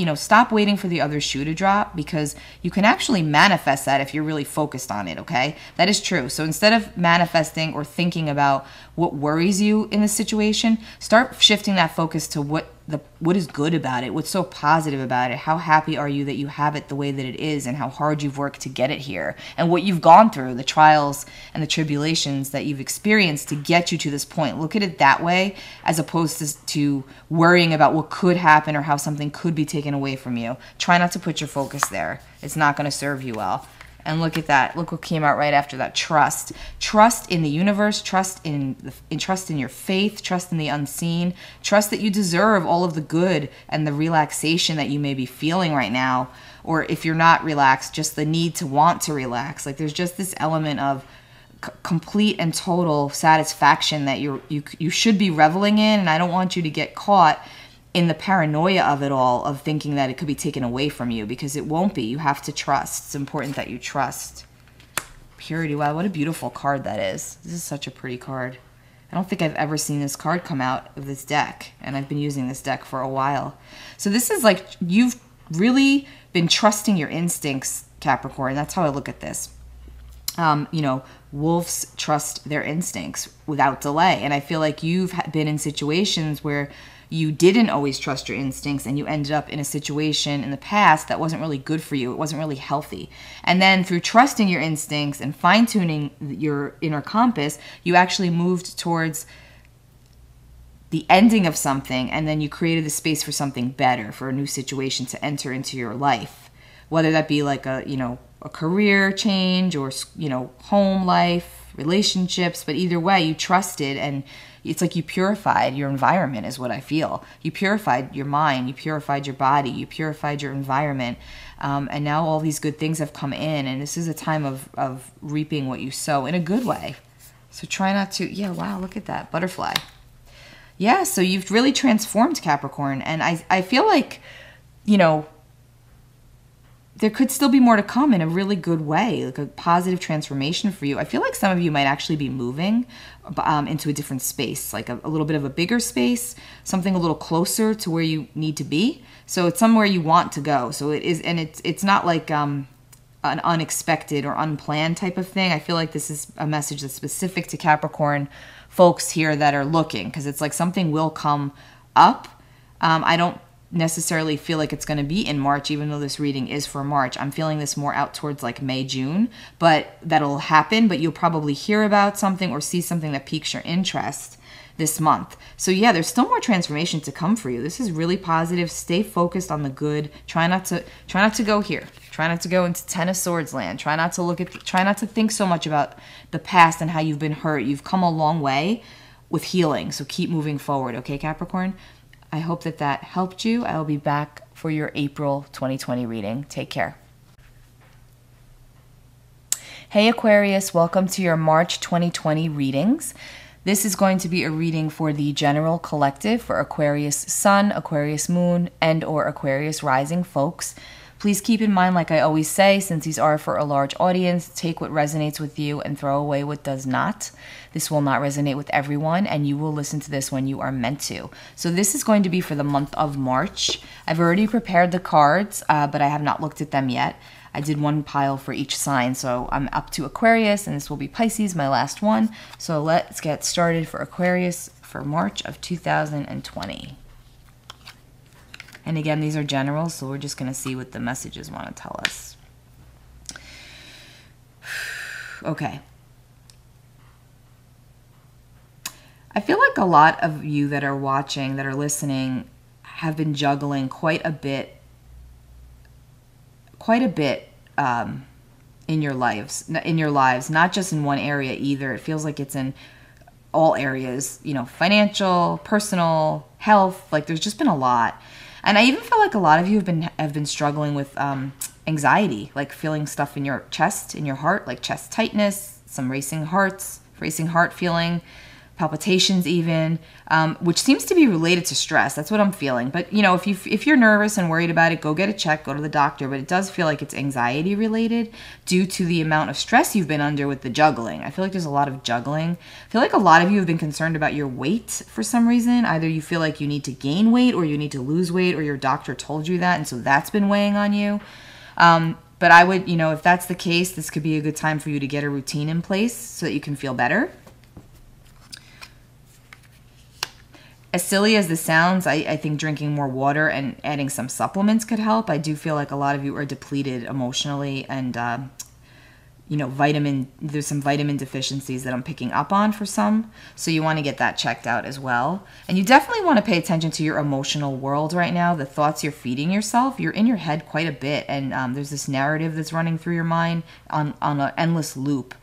waiting for the other shoe to drop, because you can actually manifest that if you're really focused on it. Okay, that is true. So instead of manifesting or thinking about what worries you in the situation, start shifting that focus to what is good about it, what's so positive about it. How happy are you that you have it the way that it is, and how hard you've worked to get it here, and what you've gone through, the trials and the tribulations that you've experienced to get you to this point. Look at it that way, as opposed to worrying about what could happen or how something could be taken away from you. Try not to put your focus there. It's not going to serve you well. And look at that. Look what came out right after that. Trust. Trust in the universe. Trust in your faith. Trust in the unseen. Trust that you deserve all of the good and the relaxation that you may be feeling right now. Or if you're not relaxed, just the need to want to relax. Like, there's just this element of complete and total satisfaction that you should be reveling in. And I don't want you to get caught in the paranoia of it all, of thinking that it could be taken away from you, because it won't be. You have to trust. It's important that you trust. Purity. Wow, what a beautiful card that is. This is such a pretty card. I don't think I've ever seen this card come out of this deck, and I've been using this deck for a while. So this is like, you've really been trusting your instincts, Capricorn. That's how I look at this. You know, wolves trust their instincts without delay. And I feel like you've been in situations where you didn't always trust your instincts, and you ended up in a situation in the past that wasn't really good for you. It wasn't really healthy. And then through trusting your instincts and fine-tuning your inner compass, you actually moved towards the ending of something, and then you created the space for something better, for a new situation to enter into your life. Whether that be like a career change, or, you know, home life, relationships, but either way, you trusted, and it's like you purified your environment, is what I feel. You purified your mind, you purified your body, you purified your environment, and now all these good things have come in, and this is a time of reaping what you sow in a good way. So try not to, yeah, wow, look at that, butterfly. Yeah, so you've really transformed, Capricorn, and I feel like, you know, there could still be more to come in a really good way, like a positive transformation for you. I feel like some of you might actually be moving into a different space, like a little bit of a bigger space, something a little closer to where you need to be. So it's somewhere you want to go. So it is, and it's not like an unexpected or unplanned type of thing. I feel like this is a message that's specific to Capricorn folks here that are looking, because it's like something will come up. I don't necessarily feel like it's going to be in March, even though this reading is for March. I'm feeling this more out towards like May, June, but that'll happen. But you'll probably hear about something or see something that piques your interest this month. So yeah, there's still more transformation to come for you. This is really positive. Stay focused on the good. Try not to go here. Try not to go into Ten of Swords land. Try not to think so much about the past and how you've been hurt. You've come a long way with healing. So keep moving forward. Okay, Capricorn? I hope that helped you. I will be back for your April 2020 reading. Take care. Hey Aquarius, welcome to your March 2020 readings. This is going to be a reading for the general collective for Aquarius Sun, Aquarius Moon, and or Aquarius Rising folks. Please keep in mind, like I always say, since these are for a large audience, take what resonates with you and throw away what does not. This will not resonate with everyone, and you will listen to this when you are meant to. So this is going to be for the month of March. I've already prepared the cards, but I have not looked at them yet. I did one pile for each sign, so I'm up to Aquarius, and this will be Pisces, my last one. So let's get started for Aquarius for March of 2020. And again, these are general, so we're just going to see what the messages want to tell us. Okay. I feel like a lot of you that are watching, that are listening, have been juggling quite a bit in your lives, not just in one area either. It feels like it's in all areas, you know, financial, personal, health. Like there's just been a lot. And I even feel like a lot of you have been struggling with anxiety, like feeling stuff in your chest, in your heart, like chest tightness, some racing heart feeling, palpitations even, which seems to be related to stress. That's what I'm feeling. But you know, if you're nervous and worried about it, go get a check, go to the doctor. But it does feel like it's anxiety related due to the amount of stress you've been under with the juggling. I feel like there's a lot of juggling. I feel like a lot of you have been concerned about your weight for some reason. Either you feel like you need to gain weight or you need to lose weight, or your doctor told you that, and so that's been weighing on you. But I would, you know, if that's the case, this could be a good time for you to get a routine in place so that you can feel better. As silly as this sounds, I think drinking more water and adding some supplements could help. I do feel like a lot of you are depleted emotionally, and you know, there's some vitamin deficiencies that I'm picking up on for some. So you want to get that checked out as well. And you definitely want to pay attention to your emotional world right now, the thoughts you're feeding yourself. You're in your head quite a bit, and there's this narrative that's running through your mind on an endless loop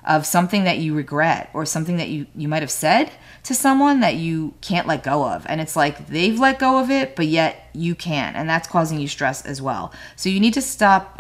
of something that you regret, or something that you might have said to someone that you can't let go of. And it's like they've let go of it, but yet you can't. And that's causing you stress as well. So you need to stop,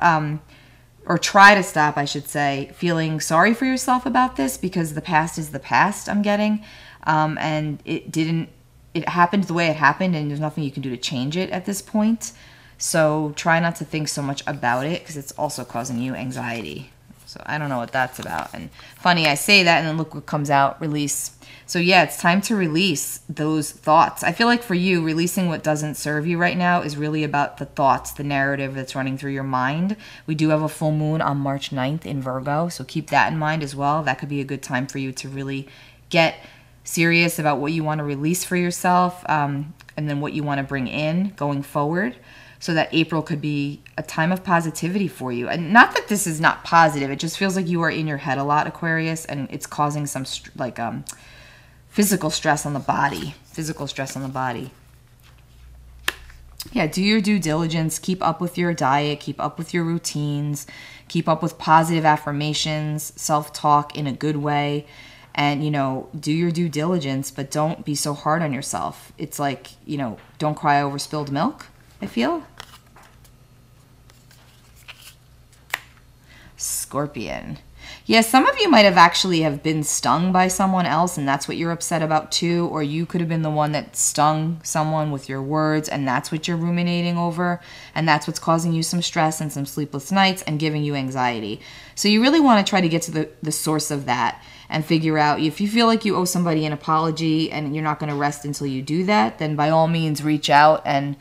or try to stop, I should say, feeling sorry for yourself about this, because the past is the past, I'm getting. And it happened the way it happened, and there's nothing you can do to change it at this point. So try not to think so much about it, because it's also causing you anxiety. So I don't know what that's about. And funny, I say that and then look what comes out, release. So yeah, it's time to release those thoughts. I feel like for you, releasing what doesn't serve you right now is really about the thoughts, the narrative that's running through your mind. We do have a full moon on March 9th in Virgo, so keep that in mind as well. That could be a good time for you to really get serious about what you want to release for yourself, and then what you want to bring in going forward. So that April could be a time of positivity for you. And not that this is not positive. It just feels like you are in your head a lot, Aquarius, and it's causing some physical stress on the body. Yeah, do your due diligence. Keep up with your diet. Keep up with your routines. Keep up with positive affirmations, self-talk in a good way. And, you know, do your due diligence, but don't be so hard on yourself. It's like, you know, don't cry over spilled milk, I feel. Scorpion. Yeah, some of you might have been stung by someone else, and that's what you're upset about too. Or you could have been the one that stung someone with your words, and that's what you're ruminating over. And that's what's causing you some stress and some sleepless nights and giving you anxiety. So you really want to try to get to the source of that and figure out, if you feel like you owe somebody an apology and you're not going to rest until you do that, then by all means reach out and,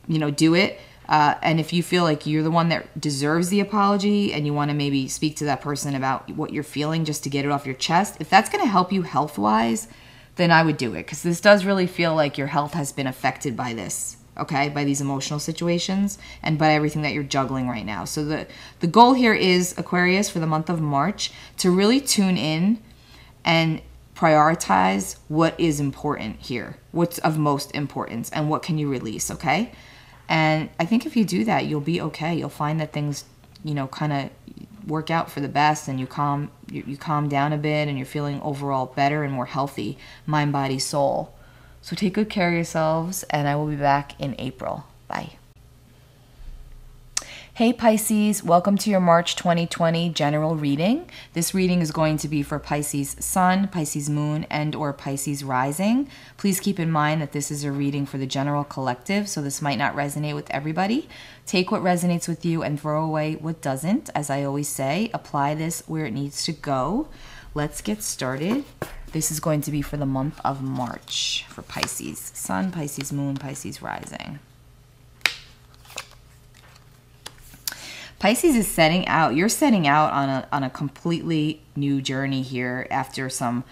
you know, do it. And if you feel like you're the one that deserves the apology and you want to maybe speak to that person about what you're feeling just to get it off your chest, if that's going to help you health-wise, then I would do it. Because this does really feel like your health has been affected by this, okay? By these emotional situations and by everything that you're juggling right now. So the goal here is, Aquarius, for the month of March, to really tune in and prioritize what is important here, what's of most importance, and what can you release, okay? And I think if you do that, you'll be okay. You'll find that things, you know, kind of work out for the best, and you calm down a bit, and you're feeling overall better and more healthy, mind, body, soul. So take good care of yourselves, and I will be back in April. Bye. Hey Pisces, welcome to your March 2020 general reading. This reading is going to be for Pisces Sun, Pisces Moon, and or Pisces Rising. Please keep in mind that this is a reading for the general collective, so this might not resonate with everybody. Take what resonates with you and throw away what doesn't. As I always say, apply this where it needs to go. Let's get started. This is going to be for the month of March for Pisces Sun, Pisces Moon, Pisces Rising. Pisces is setting out. You're setting out on a completely new journey here after some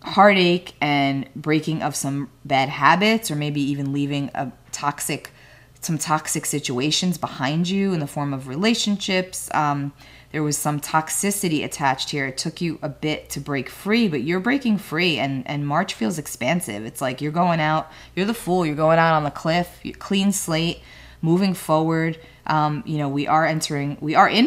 heartache and breaking of some bad habits, or maybe even leaving some toxic situations behind you in the form of relationships. There was some toxicity attached here. It took you a bit to break free, but you're breaking free, and March feels expansive. It's like you're going out, you're the fool, you're going out on the cliff, clean slate, moving forward. We are in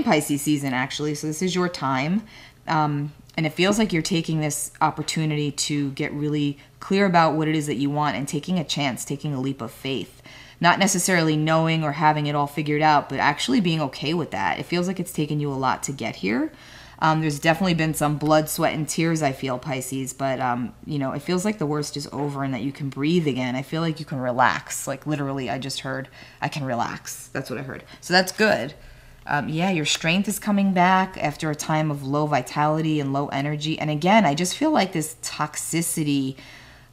Pisces season actually, so this is your time. And it feels like you're taking this opportunity to get really clear about what it is that you want and taking a chance, taking a leap of faith. Not necessarily knowing or having it all figured out, but actually being okay with that. It feels like it's taken you a lot to get here. There's definitely been some blood, sweat, and tears, I feel, Pisces. But, it feels like the worst is over and that you can breathe again. I feel like you can relax. Like, literally, I just heard, I can relax. That's what I heard. So that's good. Your strength is coming back after a time of low vitality and low energy. And again, I just feel like this toxicity,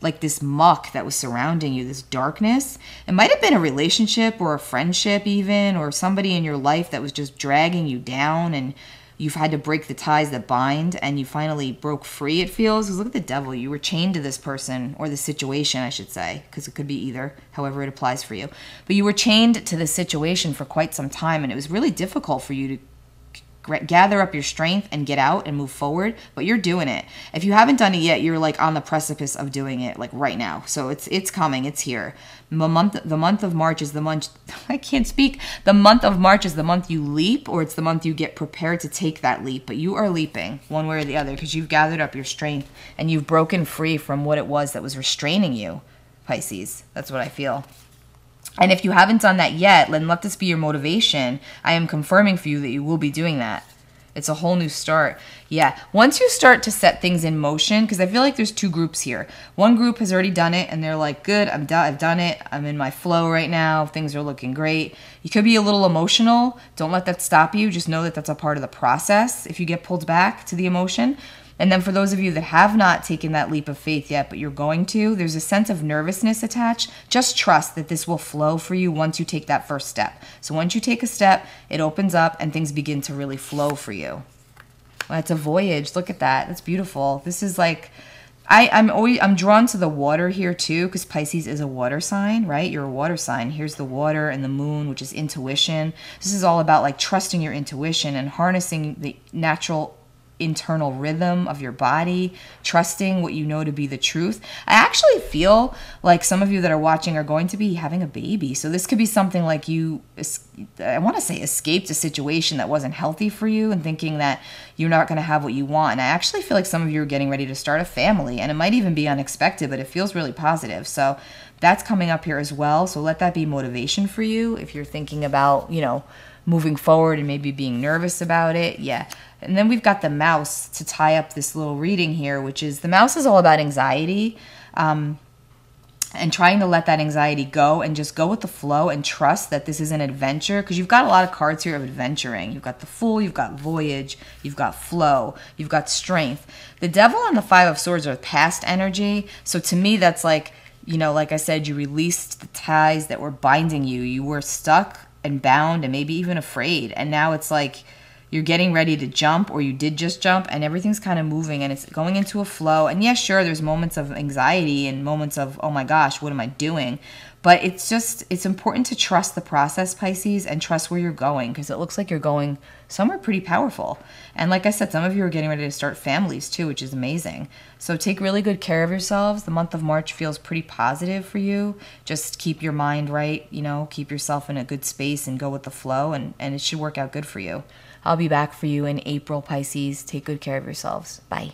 like this muck that was surrounding you, this darkness. It might have been a relationship or a friendship even, or somebody in your life that was just dragging you down, and you've had to break the ties that bind, and you finally broke free, it feels. Because look at the devil. You were chained to this person, or the situation, I should say, because it could be either, however it applies for you. But you were chained to this situation for quite some time, and it was really difficult for you to gather up your strength and get out and move forward, but you're doing it. If you haven't done it yet, you're like on the precipice of doing it, like right now. So it's coming, it's here. The month of March is the month, I can't speak. The month of March is the month you leap, or it's the month you get prepared to take that leap, but you are leaping one way or the other because you've gathered up your strength and you've broken free from what it was that was restraining you, Pisces. That's what I feel. And if you haven't done that yet, then let this be your motivation. I am confirming for you that you will be doing that. It's a whole new start. Yeah, once you start to set things in motion, because I feel like there's two groups here. One group has already done it, and they're like, good, I've done it. I'm in my flow right now. Things are looking great. You could be a little emotional. Don't let that stop you. Just know that that's a part of the process if you get pulled back to the emotion. And then for those of you that have not taken that leap of faith yet, but you're going to, there's a sense of nervousness attached. Just trust that this will flow for you once you take that first step. So once you take a step, it opens up and things begin to really flow for you. Well, it's a voyage. Look at that. That's beautiful. This is like, I'm drawn to the water here too, because Pisces is a water sign, right? You're a water sign. Here's the water and the moon, which is intuition. This is all about like trusting your intuition and harnessing the natural internal rhythm of your body, trusting what you know to be the truth. I actually feel like some of you that are watching are going to be having a baby. So this could be something like you, I want to say, escaped a situation that wasn't healthy for you and thinking that you're not going to have what you want. And I actually feel like some of you are getting ready to start a family, and it might even be unexpected, but it feels really positive. So that's coming up here as well. So let that be motivation for you if you're thinking about, moving forward and maybe being nervous about it. Yeah. And then we've got the mouse to tie up this little reading here, which is the mouse is all about anxiety and trying to let that anxiety go and just go with the flow and trust that this is an adventure, because you've got a lot of cards here of adventuring. You've got the Fool, you've got voyage, you've got flow, you've got strength. The Devil and the Five of Swords are past energy. So to me, that's like, like I said, you released the ties that were binding you. You were stuck and bound and maybe even afraid. And now it's like you're getting ready to jump, or you did just jump, and everything's kind of moving and it's going into a flow. And yes, sure, there's moments of anxiety and moments of, oh my gosh, what am I doing? But it's important to trust the process, Pisces, and trust where you're going, because it looks like you're going somewhere pretty powerful. And like I said, some of you are getting ready to start families too, which is amazing. So take really good care of yourselves. The month of March feels pretty positive for you. Just keep your mind right, keep yourself in a good space and go with the flow, and it should work out good for you. I'll be back for you in April, Pisces. Take good care of yourselves. Bye.